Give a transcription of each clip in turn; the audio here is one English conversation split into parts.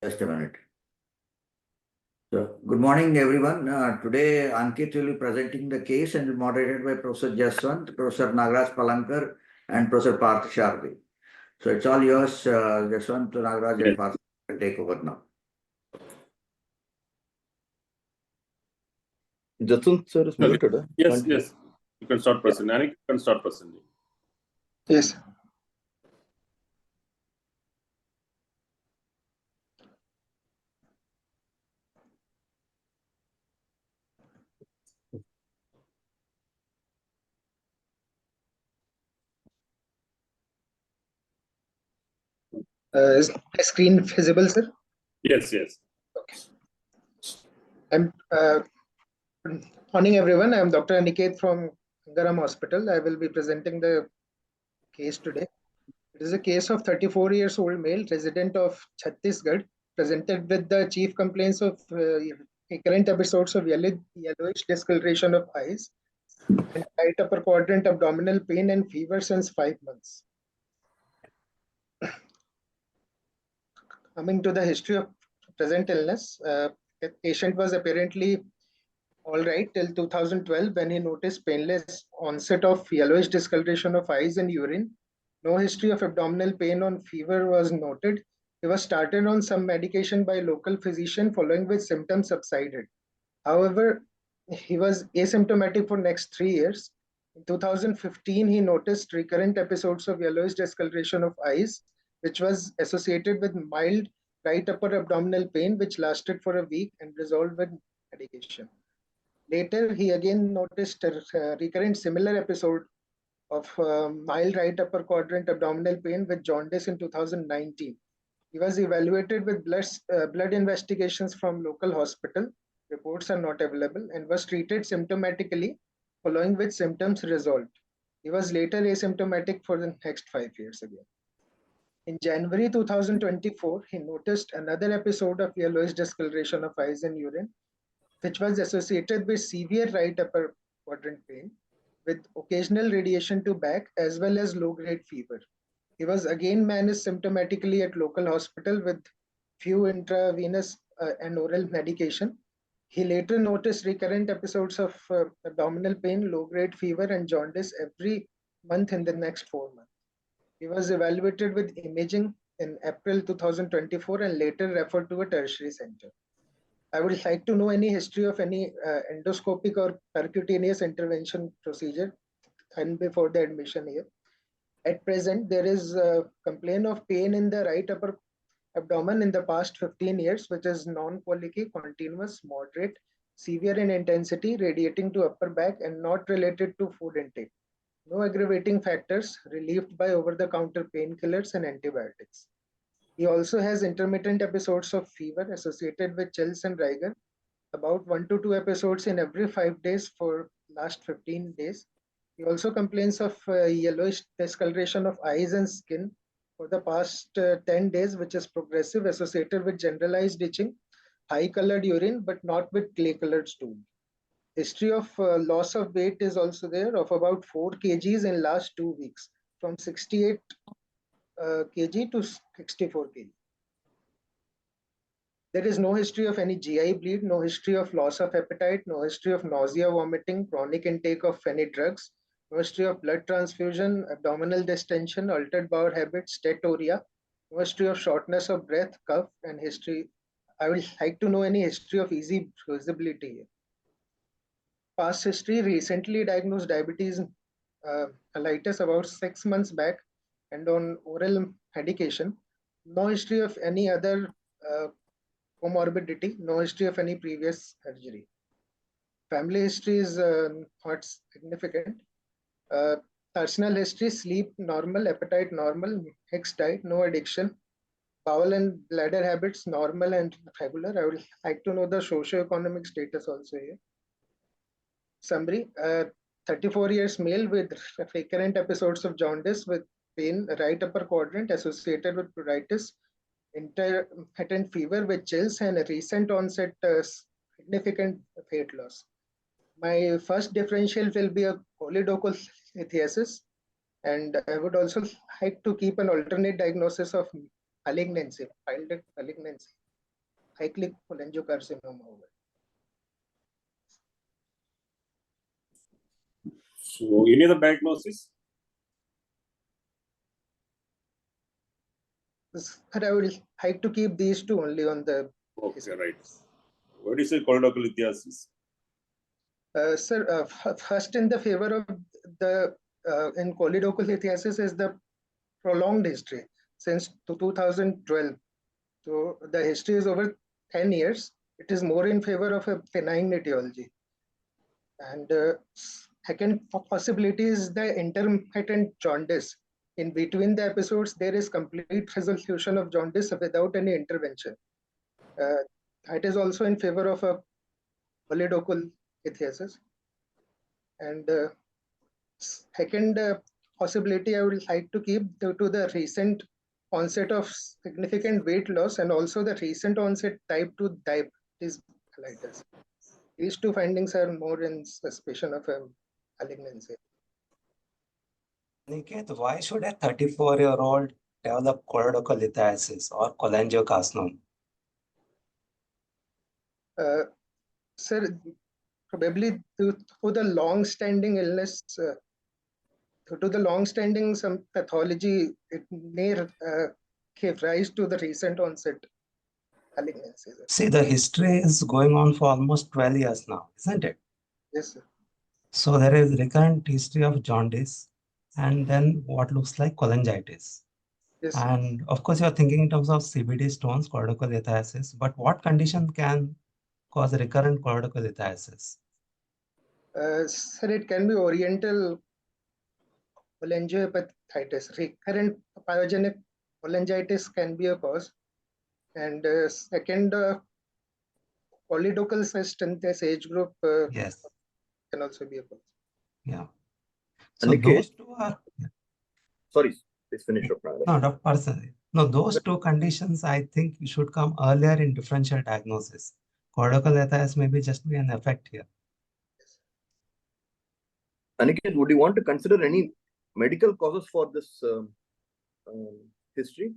Just a minute. So, good morning, everyone. Today, Ankit will be presenting the case and moderated by Professor Jeswanth, Professor Nagaraj Palankar, and Professor Parthasarathi. So, it's all yours, Jeswanth, Nagaraj, and Parthasarathi. Take over now. Jeswanth sir is muted. Yes. You can start presenting. Anik, you can start presenting. Yes. Is my screen visible, sir? Yes. Okay. Good morning, everyone. I am Dr. Aniket from Gangaram Hospital. I will be presenting the case today. It is a case of 34 years old male resident of Chhattisgarh, presented with the chief complaints of recurrent episodes of yellowish discoloration of eyes and right upper quadrant abdominal pain and fever since 5 months. Coming to the history of present illness, the patient was apparently all right till 2012 when he noticed painless onset of yellowish discoloration of eyes and urine. No history of abdominal pain or fever was noted. He was started on some medication by local physician, following which symptoms subsided. However, he was asymptomatic for next 3 years. In 2015, he noticed recurrent episodes of yellowish discoloration of eyes, which was associated with mild right upper abdominal pain, which lasted for a week and resolved with medication. Later, he again noticed a recurrent similar episode of mild right upper quadrant abdominal pain with jaundice in 2019. He was evaluated with blood investigations from local hospital. Reports are not available, and was treated symptomatically, following which symptoms resolved. He was later asymptomatic for the next 5 years again. In January 2024, he noticed another episode of yellowish discoloration of eyes and urine, which was associated with severe right upper quadrant pain, with occasional radiation to back as well as low-grade fever. He was again managed symptomatically at local hospital with few intravenous and oral medication. He later noticed recurrent episodes of abdominal pain, low-grade fever, and jaundice every month in the next 4 months. He was evaluated with imaging in April 2024 and later referred to a tertiary center. I would like to know any history of any endoscopic or percutaneous intervention procedure and before the admission here. At present, there is a complaint of pain in the right upper abdomen in the past 15 years, which is non-colicky, continuous, moderate, severe in intensity, radiating to upper back and not related to food intake. No aggravating factors, relieved by over-the-counter painkillers and antibiotics. He also has intermittent episodes of fever associated with chills and rigor, about 1 to 2 episodes in every 5 days for last 15 days. He also complains of yellowish discoloration of eyes and skin for the past 10 days, which is progressive, associated with generalized itching, high colored urine, but not with clay colored stool. History of loss of weight is also there of about 4 kgs in last 2 weeks, from 68 kg to 64 kg. There is no history of any GI bleed, no history of loss of appetite, no history of nausea, vomiting, chronic intake of any drugs, no history of blood transfusion, abdominal distension, altered bowel habits, steatorrhea, no history of shortness of breath, cough, and history. I would like to know any history of easy visibility here. Past history, recently diagnosed diabetes mellitus about 6 months back and on oral medication. No history of any other comorbidity, no history of any previous surgery. Family history is not significant. Personal history, sleep normal, appetite normal, mixed diet, no addiction. Bowel and bladder habits normal and regular. I would like to know the socio-economic status also here. Summary, 34 years male with recurrent episodes of jaundice with pain, right upper quadrant associated with pruritus, intermittent fever with chills, and a recent onset significant weight loss. My first differential will be a choledocholitis, And I would also like to keep an alternate diagnosis of malignancy, bile duct malignancy, cyclic cholangiocarcinoma. So any other diagnosis? But I would like to keep these two only on the. Okay, right. What is a choledocholithiasis? Sir, first in the favor of the in choledocholithiasis is the prolonged history since 2012. So the history is over 10 years. It is more in favor of a benign etiology. And second possibility is the intermittent jaundice. In between the episodes, there is complete resolution of jaundice without any intervention. That is also in favor of a choledocholithiasis. And second possibility I would like to keep due to the recent onset of significant weight loss and also the recent onset type 2 diabetes mellitus. These two findings are more in suspicion of a malignancy. Niket, why should a 34-year-old develop choledocholithiasis or cholangiocarcinoma? Sir, probably due to the long-standing illness, due to the long-standing some pathology, it may give rise to the recent onset malignancy. See, the history is going on for almost 12 years now, isn't it? Yes, sir. So there is recurrent history of jaundice and then what looks like cholangitis. Yes, sir. And of course, you're thinking in terms of CBD stones, choledocholithiasis, but what condition can cause recurrent choledocholithiasis? Sir, it can be oriental cholangiohepatitis. Recurrent pyogenic cholangitis can be a cause. And second, choledochal cyst in this age group Yes, can also be a cause. yeah. So Niket, those two are, sorry, please finish up, Nagaraj. no, Dr. Parthasarathi. No, those two conditions I think should come earlier in differential diagnosis. Choledocholithiasis may be just be an effect here. Aniket, would you want to consider any medical causes for this history?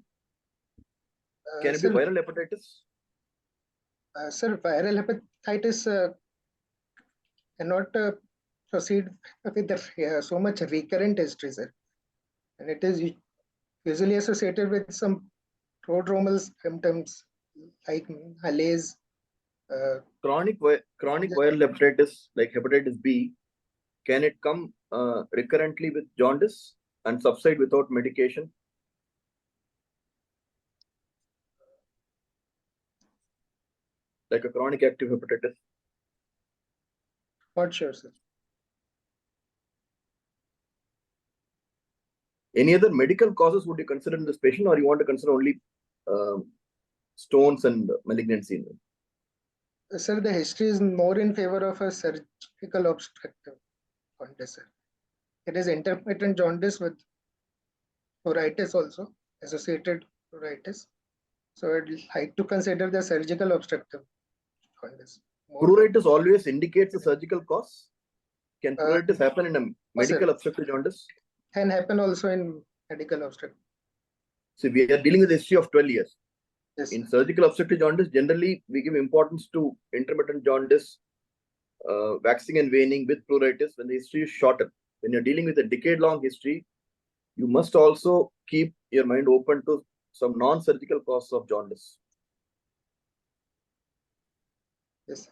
Can it be Sir, viral hepatitis? sir, viral hepatitis cannot proceed with the, so much recurrent history, sir. And it is usually associated with some prodromal symptoms like malaise. Chronic viral hepatitis, like hepatitis B, can it come recurrently with jaundice and subside without medication? Like a chronic active hepatitis? Not sure, sir. Any other medical causes would you consider in this patient, or you want to consider only stones and malignancy? Sir, the history is more in favor of a surgical obstructive jaundice, sir. It is intermittent jaundice with pruritus also, associated pruritus. So I'd like to consider the surgical obstructive jaundice. Pruritus always indicates a surgical cause. Can pruritus happen in a medical obstructive jaundice? Can happen also in medical obstructive. So we are dealing with a history of 12 years. Yes, In surgical obstructive jaundice, generally we give importance to intermittent jaundice, waxing and waning with pruritus when the history is shorter. When you're dealing with a decade-long history, you must also keep your mind open to some non-surgical causes of jaundice. yes, sir.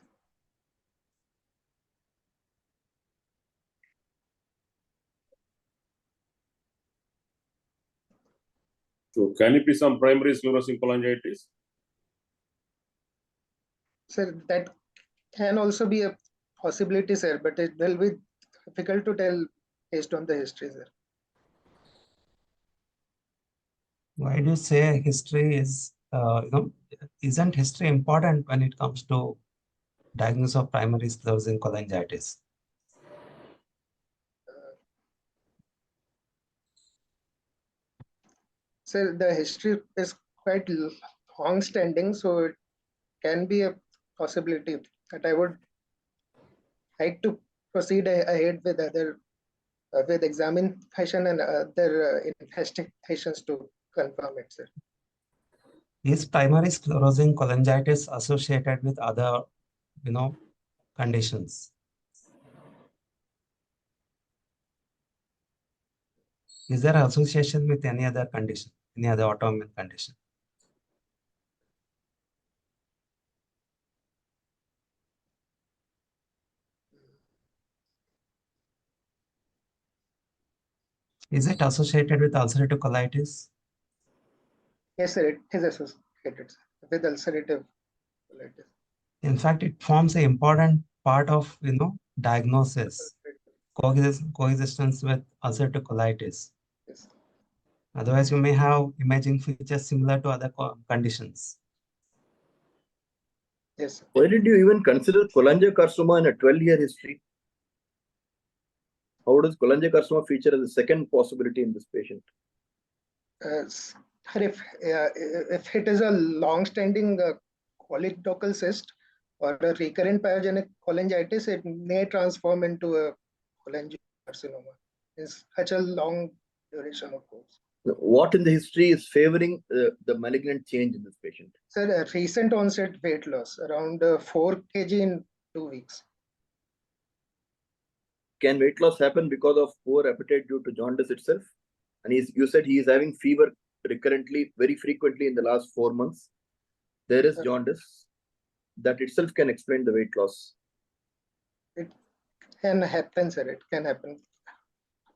So can it be some primary sclerosing cholangitis? Sir, that can also be a possibility, sir, but it will be difficult to tell based on the history, sir. Why do you say history is, isn't history important when it comes to diagnosis of primary sclerosing cholangitis? Sir, the history is quite long-standing, so it can be a possibility that I would like to proceed ahead with other with examination and other investigations to confirm it, sir. Is primary sclerosing cholangitis associated with other, conditions? Is there association with any other condition, any other autoimmune condition? Is it associated with ulcerative colitis? Yes, sir, it is associated with ulcerative colitis. In fact, it forms an important part of, diagnosis, coexistence with ulcerative colitis. Yes. Otherwise, you may have imaging features similar to other conditions. Yes, sir. Why did you even consider cholangiocarcinoma in a 12-year history? How does cholangiocarcinoma feature as a second possibility in this patient? Sir, if it is a long-standing choledochal cyst or a recurrent pyogenic cholangitis, it may transform into a cholangiocarcinoma. It's such a long duration of course. What in the history is favoring the malignant change in this patient? Sir, recent onset weight loss, around 4 kg in 2 weeks. Can weight loss happen because of poor appetite due to jaundice itself? And you said he is having fever recurrently, very frequently in the last 4 months. There is jaundice. That itself can explain the weight loss. It can happen, sir. It can happen.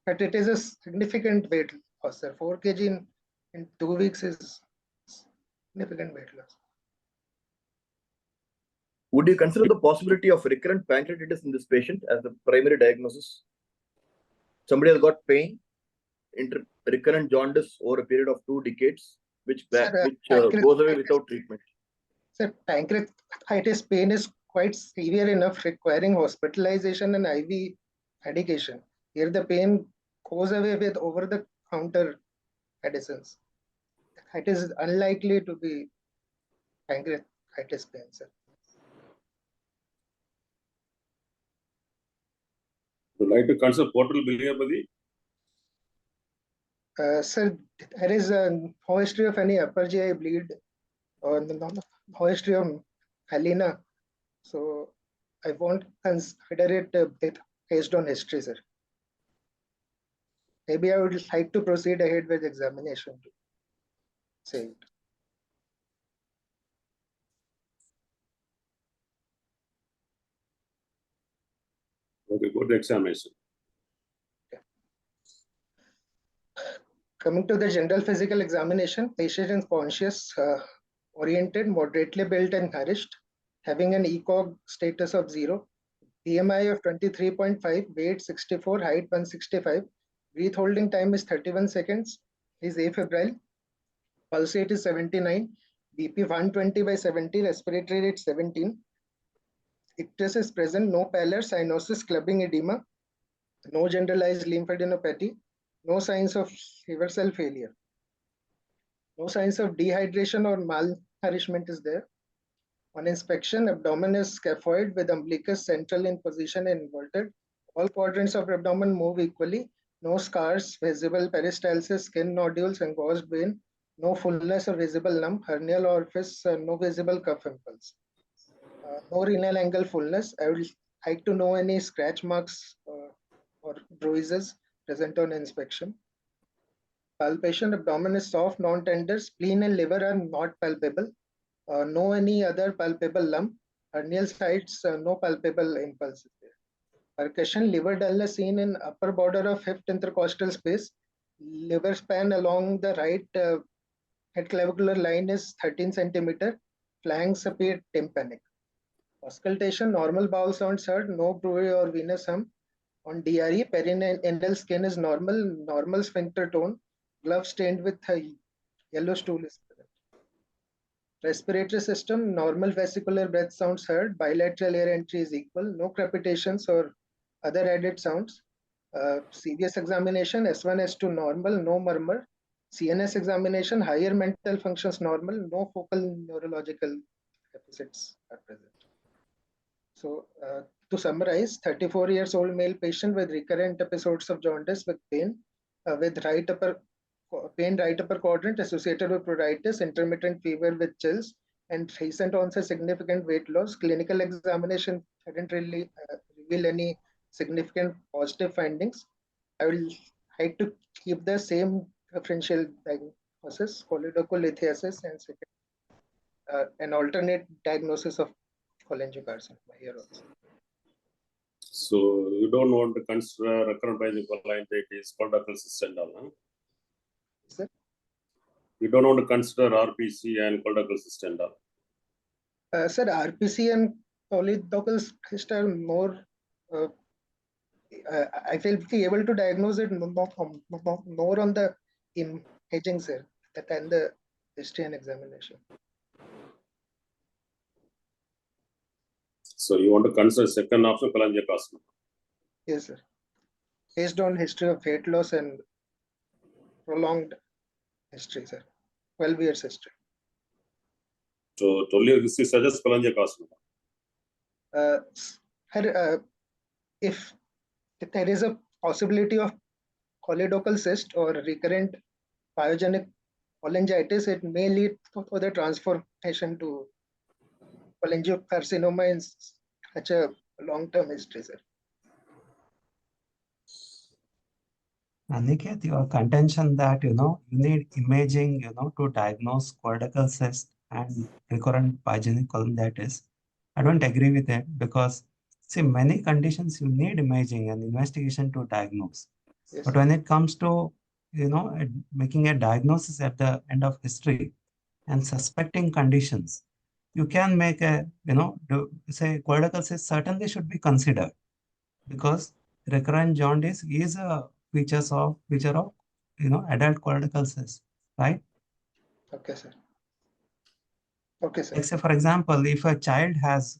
But it is a significant weight loss, sir. 4 kg in 2 weeks is significant weight loss. Would you consider the possibility of recurrent pancreatitis in this patient as the primary diagnosis? Somebody has got pain, recurrent jaundice over a period of 2 decades, which goes away without treatment. Sir, pancreatitis pain is quite severe enough, requiring hospitalization and IV medication. Here, the pain goes away with over-the-counter medicines. It is unlikely to be pancreatitis pain, sir. Would you like to consider portal biliopathy? Sir, there is no history of any upper GI bleed or no history of Helena. So I won't consider it based on history, sir. Maybe I would like to proceed ahead with examination to say it. Okay, go to examination. Coming to the general physical examination, patient is conscious, oriented, moderately built and nourished, having an ECOG status of 0, BMI of 23.5, weight 64, height 165, breath holding time is 31 seconds, is afebrile, pulse rate is 79, BP 120/70, respiratory rate 17, ictus is present, no pallor, cyanosis, clubbing edema, no generalized lymphadenopathy, no signs of liver cell failure. No signs of dehydration or malnourishment is there. On inspection, abdomen is scaphoid with umbilicus central in position and inverted. All quadrants of abdomen move equally. No scars, visible peristalsis, skin nodules, engorged vein. No fullness or visible lump, hernial orifice, no visible cuff impulse. No renal angle fullness. I would like to know any scratch marks or bruises present on inspection. Palpation, abdomen is soft, non-tender, spleen and liver are not palpable. No any other palpable lump. Hernial sites, no palpable impulse. Percussion, liver dullness seen in upper border of fifth intercostal space. Liver span along the right head clavicular line is 13 centimeter. Flanks appear tympanic. Auscultation, normal bowel sounds heard, no brewery or venous hum. On DRE, perineal skin is normal sphincter tone. Glove stained with yellow stool is present. Respiratory system, normal vesicular breath sounds heard. Bilateral air entry is equal. No crepitations or other added sounds. CVS examination, S1, S2 normal, no murmur. CNS examination, higher mental functions normal, no focal neurological deficits are present. So to summarize, 34 years old male patient with recurrent episodes of jaundice with pain, with right upper quadrant associated with pruritus, intermittent fever with chills, and recent onset significant weight loss. Clinical examination didn't really reveal any significant positive findings. I will like to keep the same differential diagnosis, choledocholitis, and an alternate diagnosis of cholangiocarcinoma here also. So you don't want to consider recurrent primary cholangitis, colorectal cyst and all, huh? Sir? You don't want to consider RPC and colorectal cyst and all. Sir, RPC and cholangiocarcinoma cyst are more. I will be able to diagnose it more on the imaging, sir, than the history and examination. So you want to consider second option cholangiocarcinoma. Yes, sir. Based on history of weight loss and prolonged history, sir. 12 years history. So totally this is suggests cholangiocarcinoma. Sir, if there is a possibility of choledochal cyst or recurrent pyogenic cholangitis, it may lead to the transformation to cholangiocarcinoma in such a long-term history, sir. Aniket, your contention that you need imaging to diagnose cortical cyst and recurrent pyogenic cholangitis. I don't agree with it because see many conditions you need imaging and investigation to diagnose. Yes, But when it comes to making a diagnosis at the end of history and suspecting conditions, you can make a say cortical cyst certainly should be considered because recurrent jaundice is a feature of adult cortical cyst, right? okay, sir. Okay, sir. Like say for example, if a child has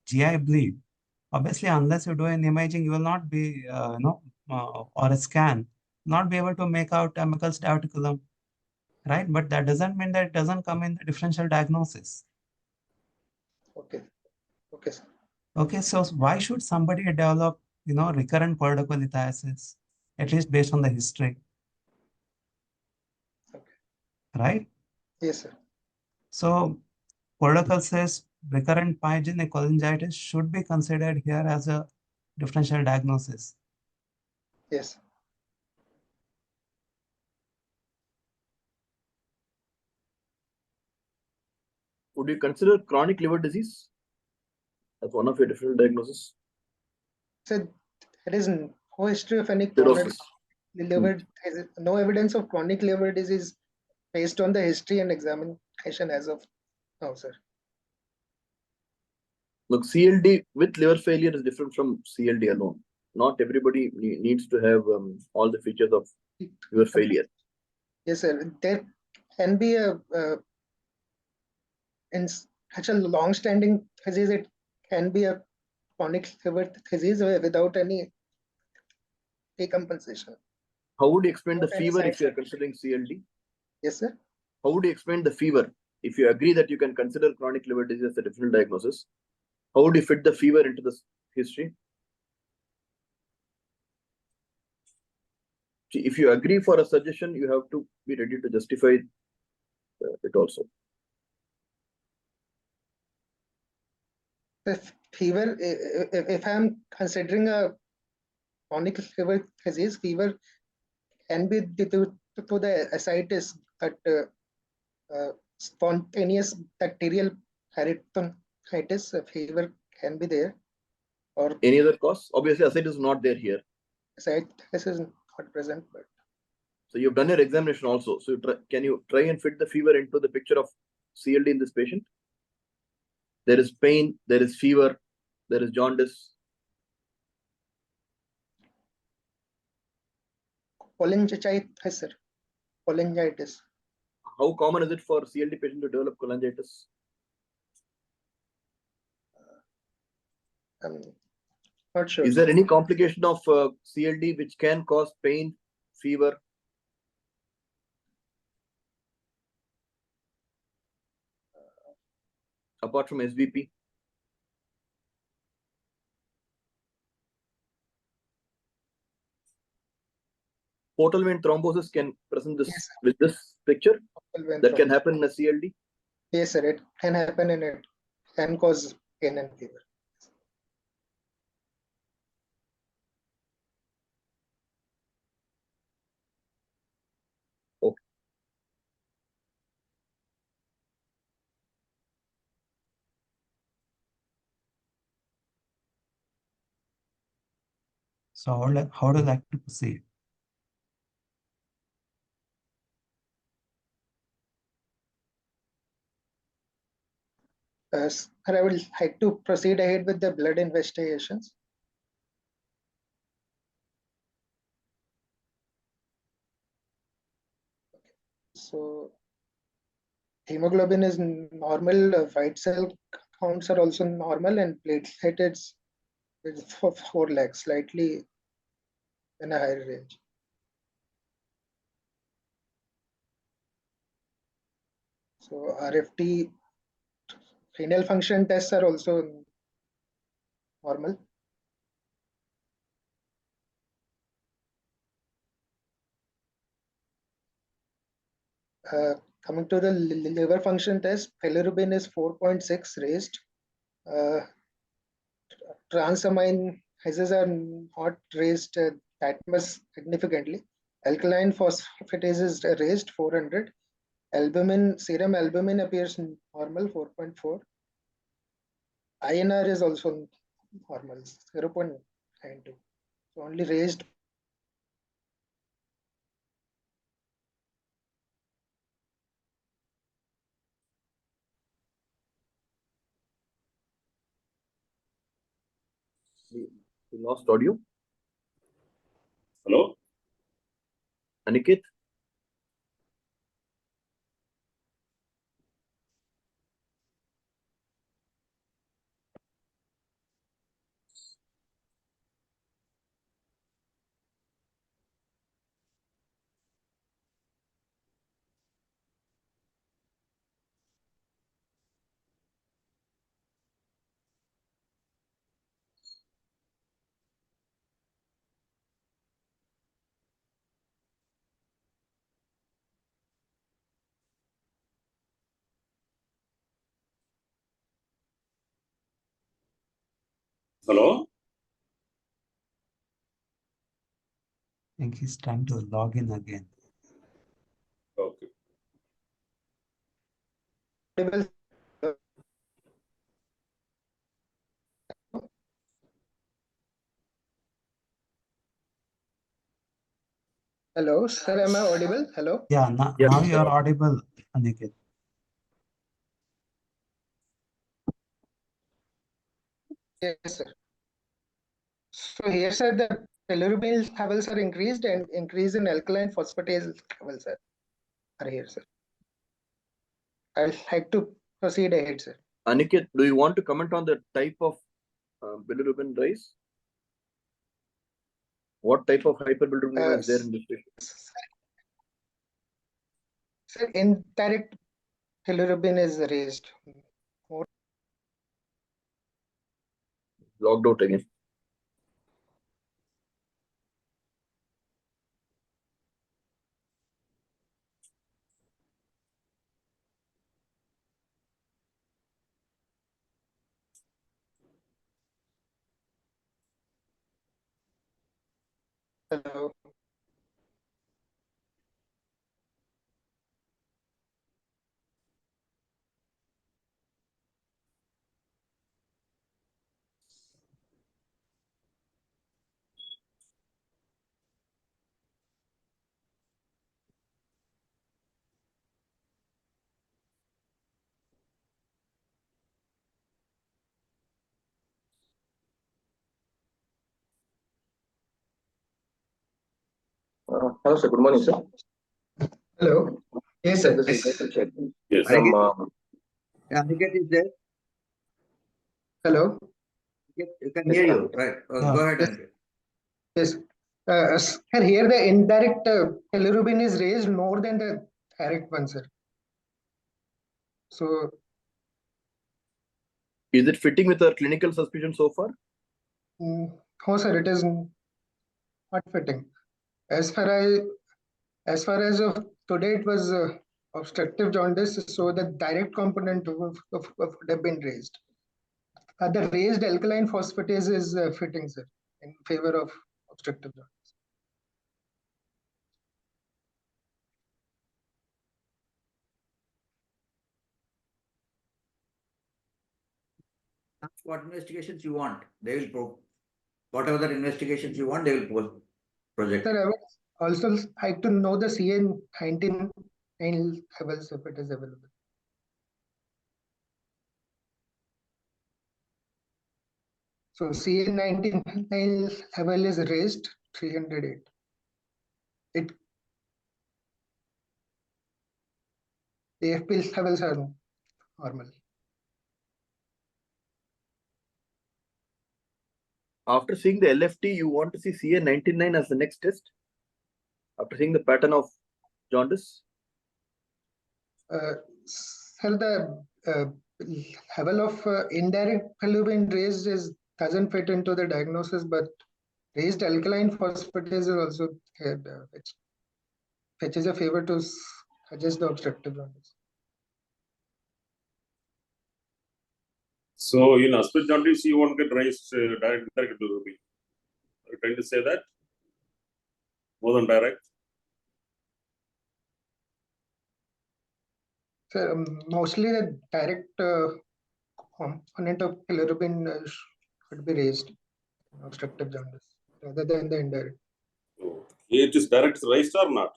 GI bleed, obviously unless you do an imaging, you will not be or a scan, not be able to make out amicus diverticulum, right? But that doesn't mean that it doesn't come in the differential diagnosis. Okay. Okay, sir. Okay, so why should somebody develop recurrent corticolithiasis, at least based on the history? Okay. Right? Yes, sir. So cortical cyst, recurrent pyogenic cholangitis should be considered here as a differential diagnosis. Yes. Would you consider chronic liver disease as one of your differential diagnoses? So there is no history of any chronic Cirrhosis. liver, no evidence of chronic liver disease based on the history and examination as of now, sir. Look, CLD with liver failure is different from CLD alone. Not everybody needs to have all the features of liver failure. Yes, sir. There can be in such a long-standing disease, it can be a chronic liver disease without any decompensation. How would you explain the Without any fever side if you are effects. considering CLD? Yes, sir. How would you explain the fever if you agree that you can consider chronic liver disease as a differential diagnosis? How would you fit the fever into the history? See, if you agree for a suggestion, you have to be ready to justify it also. The fever, if I'm considering a chronic liver disease, fever can be due to the ascites, that spontaneous bacterial peritonitis, fever can be there, or Any other cause? Obviously, ascites is not there here. ascites is not present, but So you've done your examination also. So can you try and fit the fever into the picture of CLD in this patient? There is pain, there is fever, there is jaundice. cholangitis, sir. Cholangitis. How common is it for CLD patient to develop cholangitis? I'm not sure. Is there any complication of CLD which can cause pain, fever? Apart from SBP? portal vein thrombosis can present this Yes, with this picture. portal vein That can thrombosis. happen in a CLD. Yes, sir. It can happen in it. Can cause pain and fever. Okay. So how do you like to proceed? Sir, I would like to proceed ahead with the blood investigations. So hemoglobin is normal, white cell counts are also normal, and platelets is for 4 lakhs, slightly in a higher range. So RFT renal function tests are also normal. Coming to the liver function test, bilirubin is 4.6 raised. Transamine houses are not raised that much significantly. Alkaline phosphatase is raised 400. Albumin, serum albumin appears normal 4.4. INR is also normal 0.92. So only raised. We lost audio. Hello? Aniket? Hello? I think he's trying to log in again. Okay. Hello, sir, am I audible? Hello? Yeah, now Yes, you're audible, Aniket. Yes, sir. So here, sir, the bilirubin levels are increased and increase in alkaline phosphatase levels are here, sir. I'll like to proceed ahead, sir. Aniket, do you want to comment on the type of bilirubin rise? What type of hyperbilirubinemia is there in this patient? Sir, indirect bilirubin is raised. Logged out again. Hello. Hello, sir. Good morning, sir. Hello. Yes, sir. This is Jeswanth Yes. from Aniket is there. Hello. You can hear you, right? Yeah. Go ahead, Yes. Aniket. Yes. Sir, here the indirect bilirubin is raised more than the direct one, sir. So, Is it fitting with our clinical suspicion so far? oh, sir, it is not fitting. As far as of today, it was obstructive jaundice, so the direct component would have been raised. The raised alkaline phosphatase is fitting, sir, in favor of obstructive jaundice. Ask what investigations you want. They will whatever the investigations you want, they will project. Sir, I would also like to know the CA19 levels if it is available. So CA19 level is raised 308. The AFP levels are normal. After seeing the LFT, you want to see CA99 as the next test? After seeing the pattern of jaundice? Sir, the level of indirect bilirubin raised doesn't fit into the diagnosis, but raised alkaline phosphatase is also which is a favor to suggest the obstructive jaundice. So in obstructive jaundice, you won't get raised direct bilirubin. Are you trying to say that? More than direct? So mostly the direct component of bilirubin should be raised in obstructive jaundice rather than the indirect. Oh. It is direct raised or not?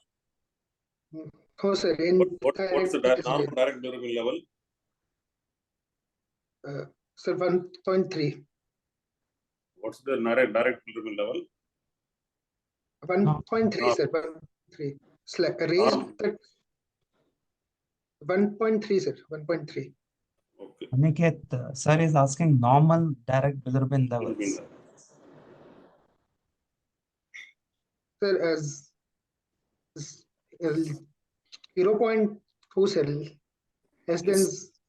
Oh, sir, What's the normal direct bilirubin level? Sir, 1.3. What's the direct bilirubin level? 1.3, sir. 1.3. Raised 1.3, sir. 1.3. Okay. Aniket, sir is asking normal direct bilirubin levels. Sir, as 0.2, sir. Less than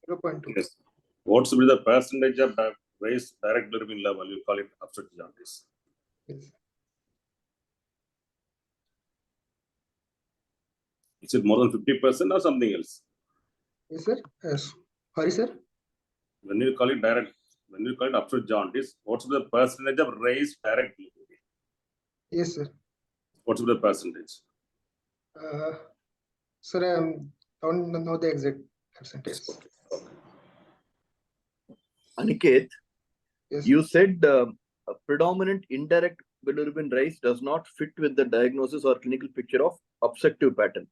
0.2. Yes. What's the percentage of raised direct bilirubin level? You call it obstructive jaundice. Yes. Is it more than 50% or something else? Yes, sir. Sorry, sir. When you call it obstructive jaundice, what's the percentage of raised direct bilirubin? Yes, sir. What's the percentage? Sir, I don't know the exact percentage. Okay. Okay. Aniket, Yes. you said a predominant indirect bilirubin rise does not fit with the diagnosis or clinical picture of obstructive pattern.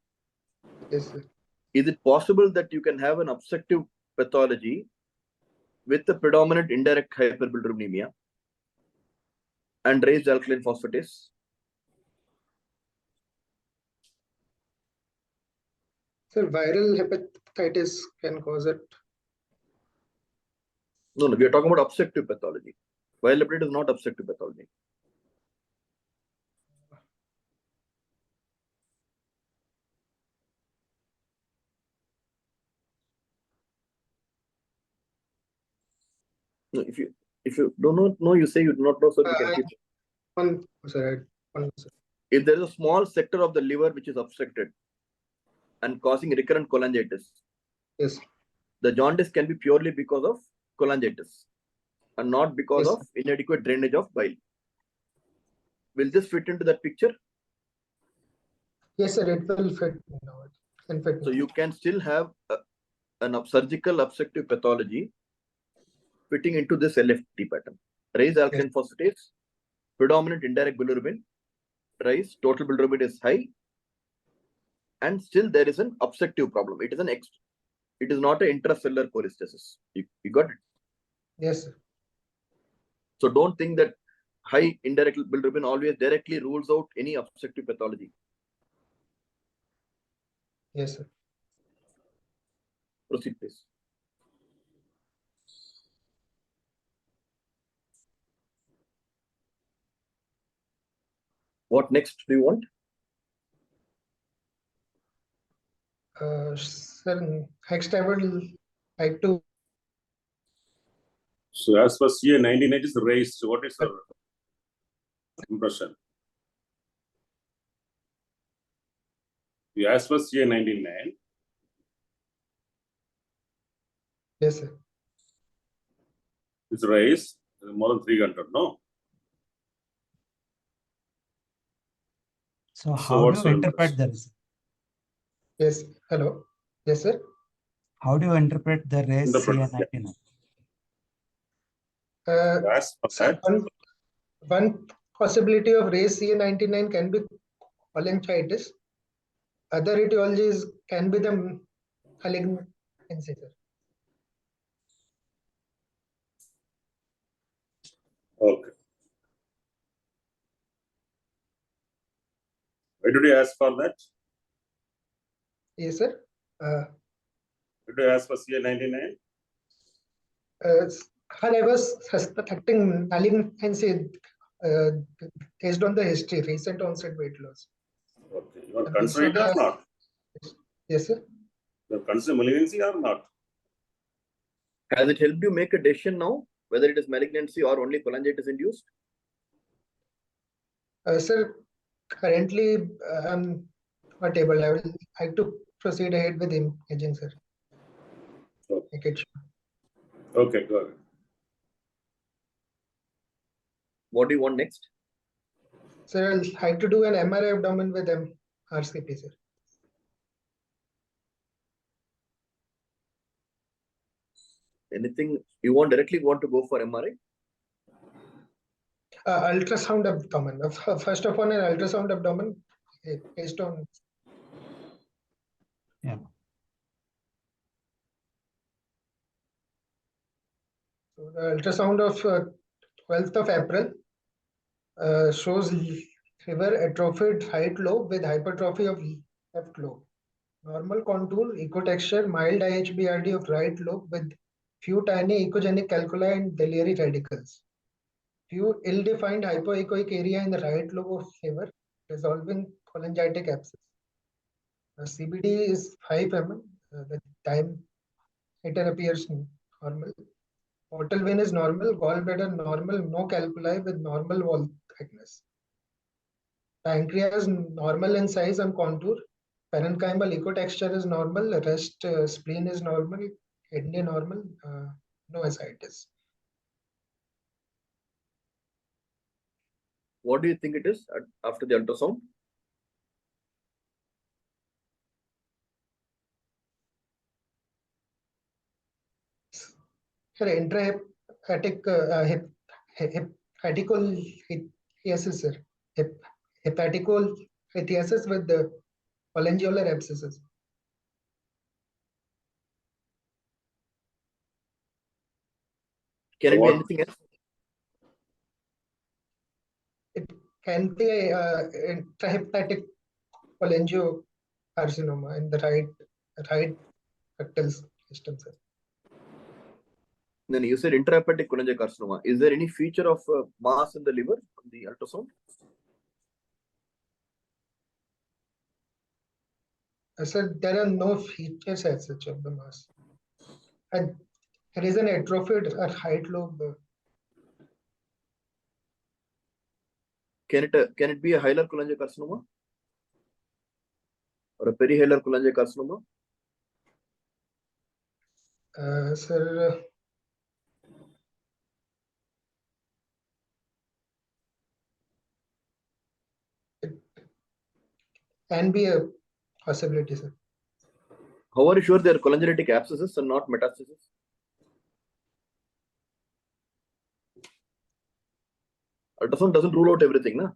Yes, sir. Is it possible that you can have an obstructive pathology with the predominant indirect hyperbilirubinemia and raised alkaline phosphatase? Sir, viral hepatitis can cause it. No, we are talking about obstructive pathology. Viral hepatitis is not obstructive pathology. No, if you do not know, you say you do not know, so we can keep. Sir. If there is a small sector of the liver which is obstructed and causing recurrent cholangitis, Yes. the jaundice can be purely because of cholangitis and not because Yes. of inadequate drainage of bile. Will this fit into that picture? Yes, sir. It will fit. Now. It can fit. So you can still have an surgical obstructive pathology fitting into this LFT pattern. Raised alkaline phosphatase, predominant indirect bilirubin, rise, total bilirubin is high, and still there is an obstructive problem. It is not an intracellular cholestasis. You got it? Yes, sir. So don't think that high indirect bilirubin always directly rules out any obstructive pathology. Yes, sir. Proceed, please. What next do you want? Sir, next I would like to. So as per CA99 is raised, what is your impression? As per CA 99, Yes, sir. it's raised more than 300, no? So So how what's do you your interpret interest? this? Yes. Hello. Yes, sir. How do you interpret the race Interpret, CA yeah. 99? As per Sir, that, one possibility of race CA99 can be cholangitis. Other etiologies can be the malignancy, sir. okay. Why did you ask for that? Yes, sir. Did you ask for CA 99? I was suspecting malignancy uh, based on the history, recent onset weight loss. Okay. You are So considering it or not? yes, sir. You are considering malignancy or not? Has it helped you make a decision now whether it is malignancy or only cholangitis induced? Sir, currently I'm not able. I will like to proceed ahead with imaging, sir. Okay. Make it sure. Okay, go ahead. What do you want next? Sir, I'll like to do an MRI abdomen with RCP, sir. Anything you directly want to go for MRI? Ultrasound abdomen. First of all, an ultrasound abdomen based on. Yeah. So the ultrasound of 12th of April shows liver atrophied right lobe with hypertrophy of left lobe. Normal contour, echo texture, mild IHBRD of right lobe with few tiny echogenic calculi and biliary radicals. Few ill-defined hypoechoic area in the right lobe of liver, resolving cholangitic abscess. CBD is 5 mm. The diameter appears normal. Portal vein is normal. Gallbladder normal. No calculi with normal wall thickness. Pancreas normal in size and contour. Parenchymal echo texture is normal. Rest spleen is normal. Kidney normal. No ascites. What do you think it is after the ultrasound? Intrahepatic hepaticolithiasis, sir. Hepaticolithiasis with the phalangeolar abscesses. Can it be What? anything else? It can be intrahepatic cholangiocarcinoma in the right rectal system, sir. Then you said intrahepatic cholangiocarcinoma. Is there any feature of mass in the liver on the ultrasound? Sir, there are no features as such of the mass. And there is an atrophied right lobe. Can it be a hilar cholangiocarcinoma or a perihilar cholangiocarcinoma? Sir, it can be a possibility, sir. How are you sure they are cholangiolytic abscesses and not metastasis? Ultrasound doesn't rule out everything, na?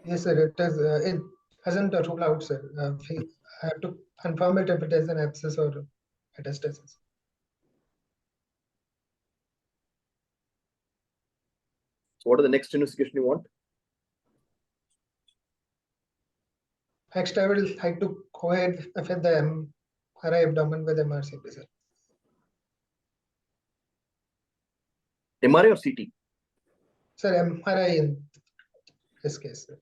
Yes, sir. It is. It hasn't ruled out, sir. I have to confirm it if it is an abscess or metastasis. So what are the next investigation you want? Next, I will like to go ahead with the MRI abdomen with MRCP, sir. MRI or CT? Sir, MRI in this case, sir.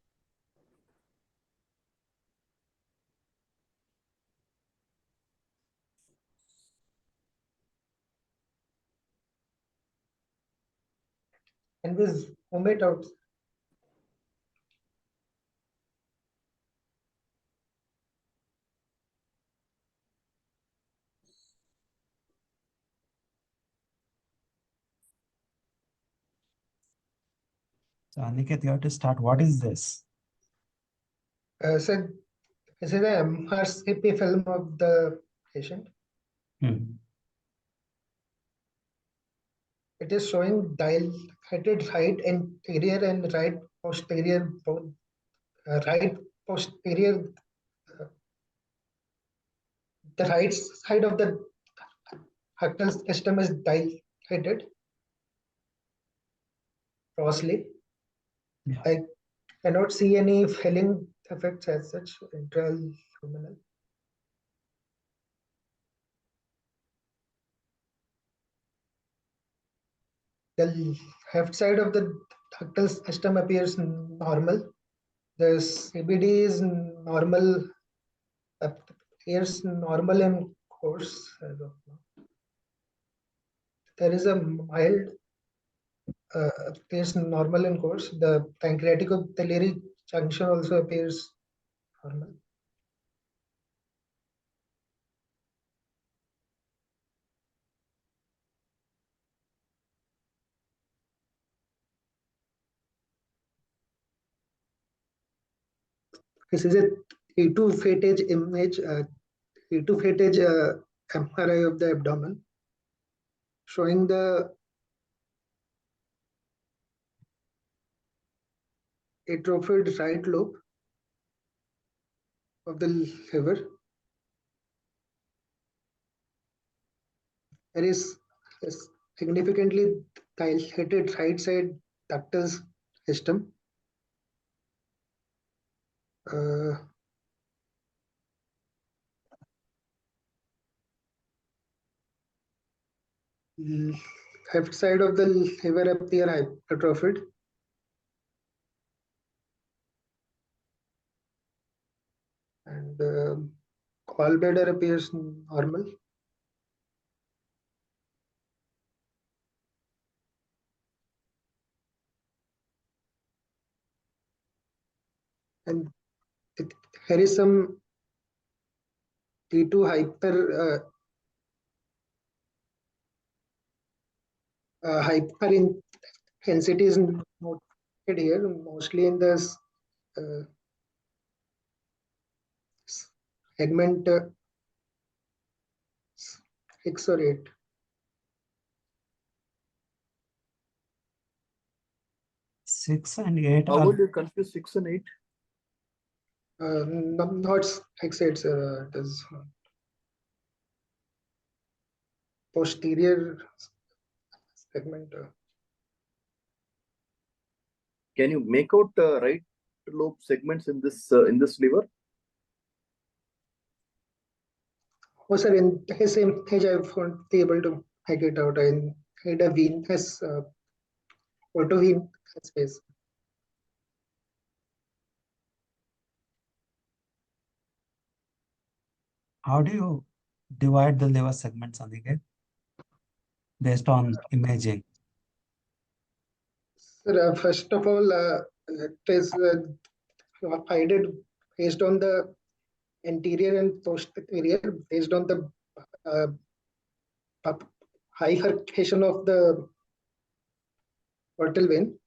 And we zoom it out. Sir. So Aniket, you have to start. What is this? So this is a MRCP film of the patient. Hmm. It is showing dilated right anterior and right posterior both. Right posterior, the right side of the ductal system is dilated grossly. Yeah. I cannot see any filling effects as such intraluminal. The left side of the ductal system appears normal. The CBD is normal, appears normal in course as of now. There is a mild appears normal in course. The pancreatico-biliary junction also appears normal. This is a T2 footage image, T2 footage MRI of the abdomen, showing the atrophied right lobe of the liver. There is a significantly dilated right side ductal system. Left side of the liver appear hypertrophied. And gallbladder appears normal. And there is some T2 hyper intensity is noted here, mostly in this uh, segment 6 or 8. Six and eight How are would you confuse 6 and 8? Not 6, it is posterior segment. Can you make out right lobe segments in this liver? Oh, sir, in his image, I won't be able to make it out. I had a venous photo venous space. how do you divide the liver segments, Aniket, based on imaging? Sir, first of all, it is divided based on the anterior and posterior, based on the uh, bifurcation of the portal vein,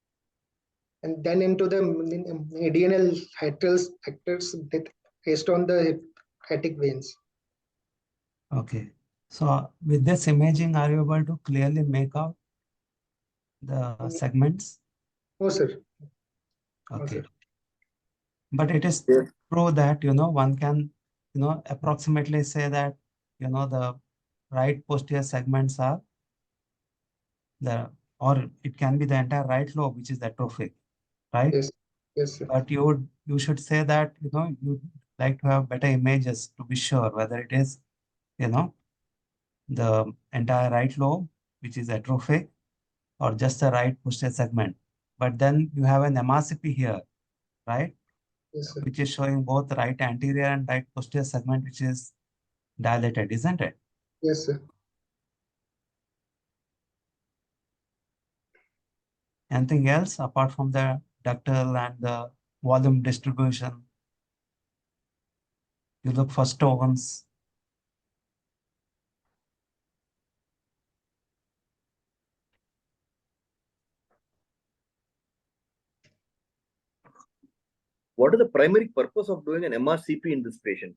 and then into the medianal lateral sectors based on the hepatic veins. Okay. So with this imaging, are you able to clearly make out the segments? No, sir. No, Okay. sir. But it is Yes. true that, one can, approximately say that, the right posterior segments are or it can be the entire right lobe, which is atrophic, right? Yes. Yes, sir. But you should say that, you'd like to have better images to be sure whether it is, the entire right lobe, which is atrophic, or just the right posterior segment. But then you have an MRCP here, right? Yes, sir. Which is showing both right anterior and right posterior segment, which is dilated, isn't it? Yes, sir. Anything else apart from the ductal and the volume distribution? You look for stones. What is the primary purpose of doing an MRCP in this patient?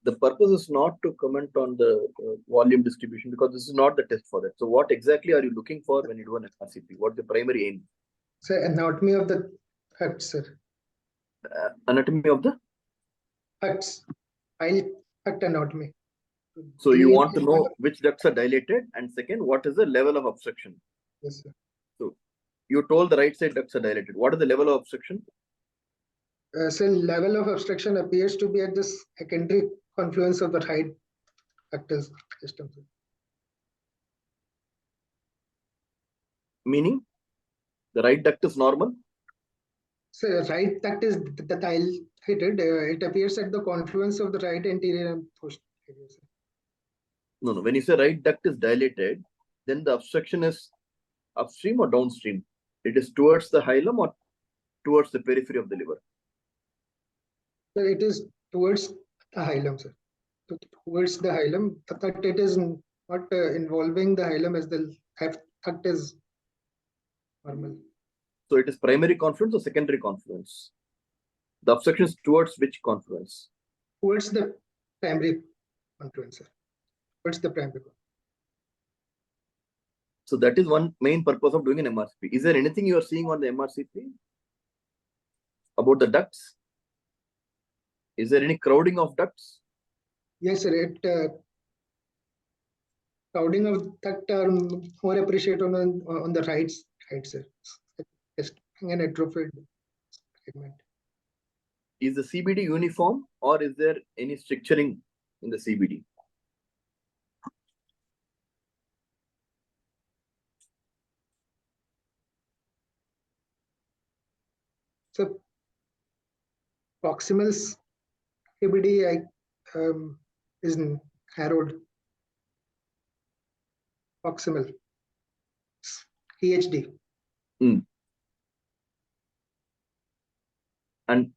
The purpose is not to comment on the volume distribution because this is not the test for that. So what exactly are you looking for when you do an MRCP? What's the primary aim? So anatomy of the ducts, sir. Anatomy of the? Ducts. Bile duct anatomy. So you want to know which ducts are dilated, and second, what is the level of obstruction? Yes, sir. So you told the right side ducts are dilated. What is the level of obstruction? So level of obstruction appears to be at the secondary confluence of the right ductal system. Sir. Meaning, the right duct is normal. So right duct is dilated. It appears at the confluence of the right anterior and posterior. Sir. No. When you say right duct is dilated, then the obstruction is upstream or downstream? It is towards the hilum or towards the periphery of the liver? So it is towards the hilum, sir. Towards the hilum, but it is not involving the hilum as the duct is normal. So it is primary confluence or secondary confluence? The obstruction is towards which confluence? Towards the primary confluence, sir. Towards the primary confluence. So that is one main purpose of doing an MRCP. Is there anything you are seeing on the MRCP about the ducts? Is there any crowding of ducts? Yes, sir. Crowding of duct are more appreciated on the right side, sir. Just an atrophied segment. Is the CBD uniform or is there any stricturing in the CBD? So proximal CBD is narrowed. Proximal PhD. And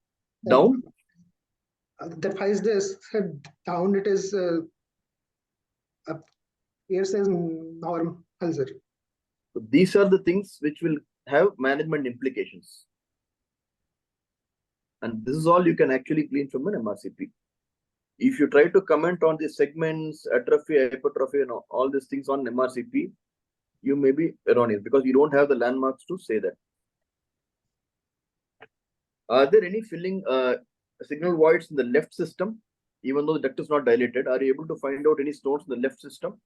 down? That is this down. It is appears as normal, sir. So these are the things which will have management implications. And this is all you can actually glean from an MRCP. If you try to comment on the segments, atrophy, hypertrophy, and all these things on MRCP, you may be erroneous because you don't have the landmarks to say that. Are there any filling signal voids in the left system? Even though the duct is not dilated, are you able to find out any stones in the left system?